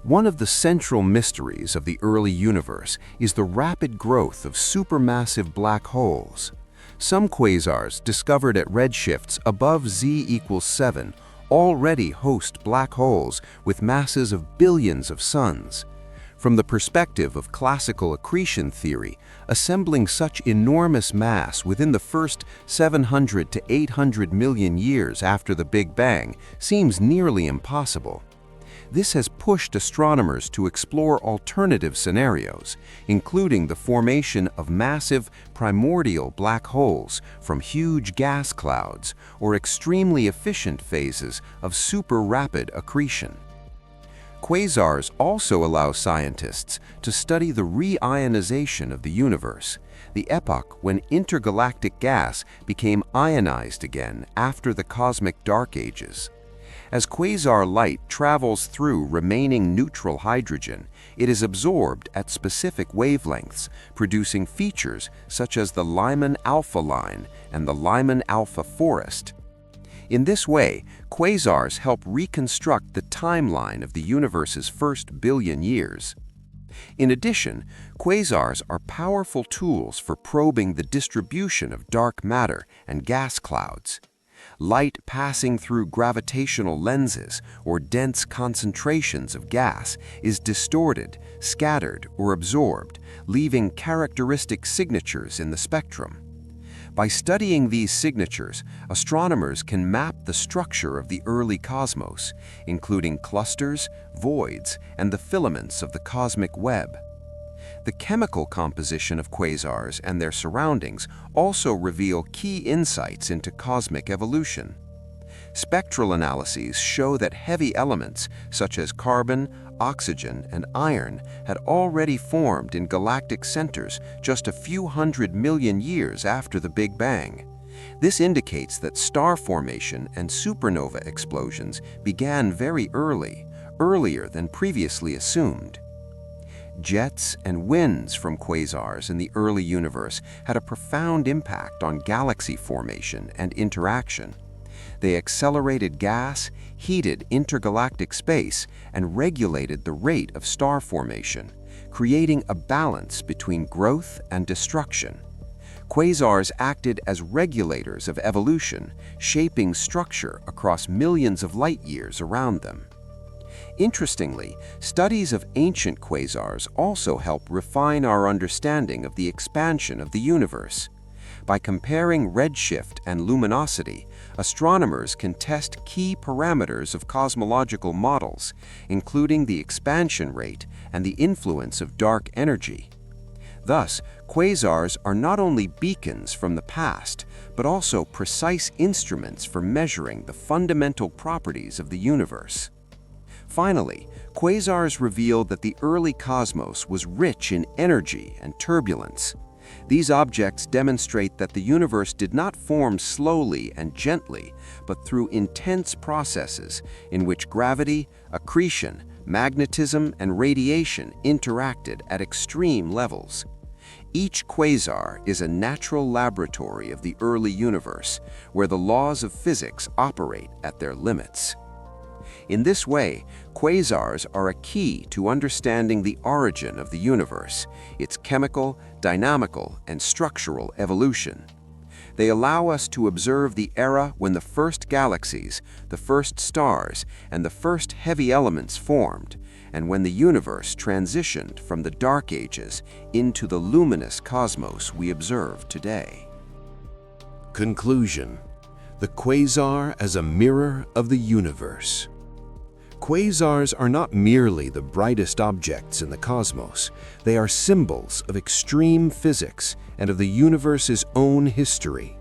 One of the central mysteries of the early universe is the rapid growth of supermassive black holes. Some quasars discovered at redshifts above Z=7 already host black holes with masses of billions of suns. From the perspective of classical accretion theory, assembling such enormous mass within the first 700 to 800 million years after the Big Bang seems nearly impossible. This has pushed astronomers to explore alternative scenarios, including the formation of massive primordial black holes from huge gas clouds or extremely efficient phases of super-rapid accretion. Quasars also allow scientists to study the reionization of the universe, the epoch when intergalactic gas became ionized again after the cosmic dark ages. As quasar light travels through remaining neutral hydrogen, it is absorbed at specific wavelengths, producing features such as the Lyman alpha line and the Lyman alpha forest. In this way, quasars help reconstruct the timeline of the universe's first billion years. In addition, quasars are powerful tools for probing the distribution of dark matter and gas clouds. Light passing through gravitational lenses or dense concentrations of gas is distorted, scattered, or absorbed, leaving characteristic signatures in the spectrum. By studying these signatures, astronomers can map the structure of the early cosmos, including clusters, voids, and the filaments of the cosmic web. The chemical composition of quasars and their surroundings also reveal key insights into cosmic evolution. Spectral analyses show that heavy elements such as carbon, oxygen, and iron had already formed in galactic centers just a few 100 million years after the Big Bang. This indicates that star formation and supernova explosions began very early, earlier than previously assumed. Jets and winds from quasars in the early universe had a profound impact on galaxy formation and interaction. They accelerated gas, heated intergalactic space, and regulated the rate of star formation, creating a balance between growth and destruction. Quasars acted as regulators of evolution, shaping structure across millions of light-years around them. Interestingly, studies of ancient quasars also help refine our understanding of the expansion of the universe. By comparing redshift and luminosity, astronomers can test key parameters of cosmological models, including the expansion rate and the influence of dark energy. Thus, quasars are not only beacons from the past, but also precise instruments for measuring the fundamental properties of the universe. Finally, quasars reveal that the early cosmos was rich in energy and turbulence. These objects demonstrate that the universe did not form slowly and gently, but through intense processes in which gravity, accretion, magnetism, and radiation interacted at extreme levels. Each quasar is a natural laboratory of the early universe, where the laws of physics operate at their limits. In this way, quasars are a key to understanding the origin of the universe, its chemical, dynamical, and structural evolution. They allow us to observe the era when the first galaxies, the first stars, and the first heavy elements formed, and when the universe transitioned from the Dark Ages into the luminous cosmos we observe today. Conclusion: the quasar as a mirror of the universe. Quasars are not merely the brightest objects in the cosmos. They are symbols of extreme physics and of the universe's own history.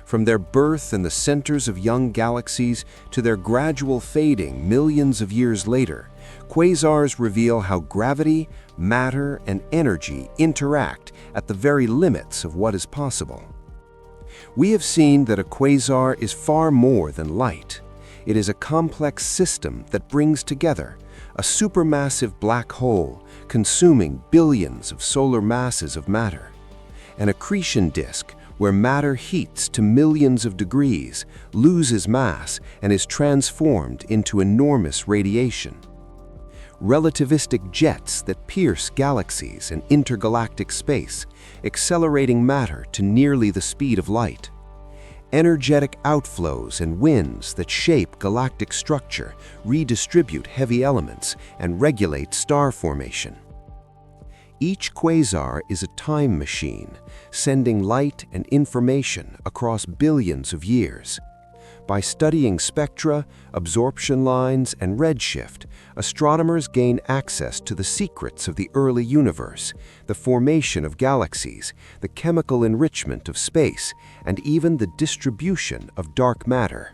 From their birth in the centers of young galaxies to their gradual fading millions of years later, quasars reveal how gravity, matter, and energy interact at the very limits of what is possible. We have seen that a quasar is far more than light. It is a complex system that brings together a supermassive black hole consuming billions of solar masses of matter, an accretion disk where matter heats to millions of degrees, loses mass, and is transformed into enormous radiation, relativistic jets that pierce galaxies and intergalactic space, accelerating matter to nearly the speed of light, energetic outflows and winds that shape galactic structure, redistribute heavy elements, and regulate star formation. Each quasar is a time machine, sending light and information across billions of years. By studying spectra, absorption lines, and redshift, astronomers gain access to the secrets of the early universe, the formation of galaxies, the chemical enrichment of space, and even the distribution of dark matter.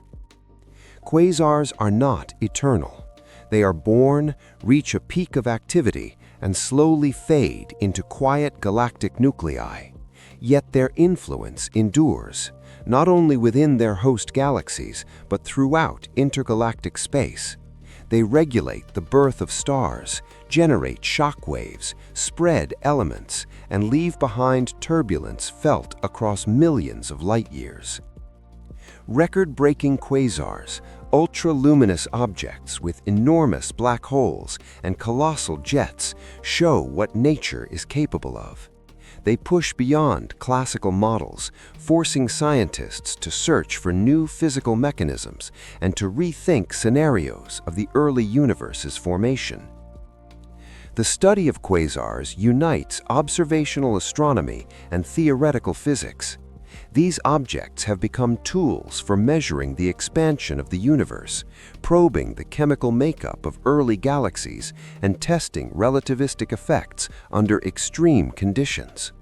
Quasars are not eternal. They are born, reach a peak of activity, and slowly fade into quiet galactic nuclei. Yet their influence endures, not only within their host galaxies, but throughout intergalactic space. They regulate the birth of stars, generate shock waves, spread elements, and leave behind turbulence felt across millions of light-years. Record-breaking quasars, ultra-luminous objects with enormous black holes and colossal jets, show what nature is capable of. They push beyond classical models, forcing scientists to search for new physical mechanisms and to rethink scenarios of the early universe's formation. The study of quasars unites observational astronomy and theoretical physics. These objects have become tools for measuring the expansion of the universe, probing the chemical makeup of early galaxies, and testing relativistic effects under extreme conditions.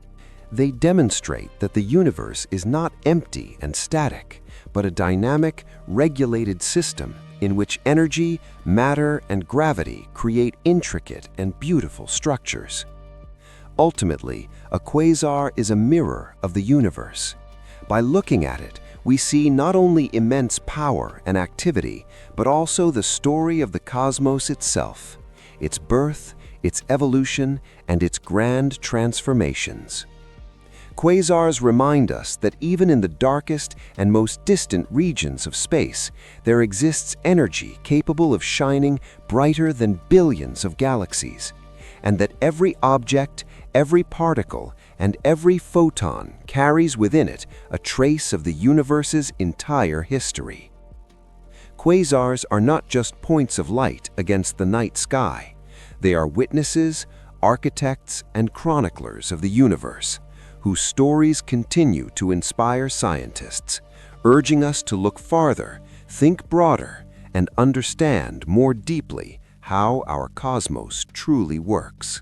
They demonstrate that the universe is not empty and static, but a dynamic, regulated system in which energy, matter, and gravity create intricate and beautiful structures. Ultimately, a quasar is a mirror of the universe. By looking at it, we see not only immense power and activity, but also the story of the cosmos itself, its birth, its evolution, and its grand transformations. Quasars remind us that even in the darkest and most distant regions of space, there exists energy capable of shining brighter than billions of galaxies, and that every object, every particle, and every photon carries within it a trace of the universe's entire history. Quasars are not just points of light against the night sky. They are witnesses, architects, and chroniclers of the universe, whose stories continue to inspire scientists, urging us to look farther, think broader, and understand more deeply how our cosmos truly works.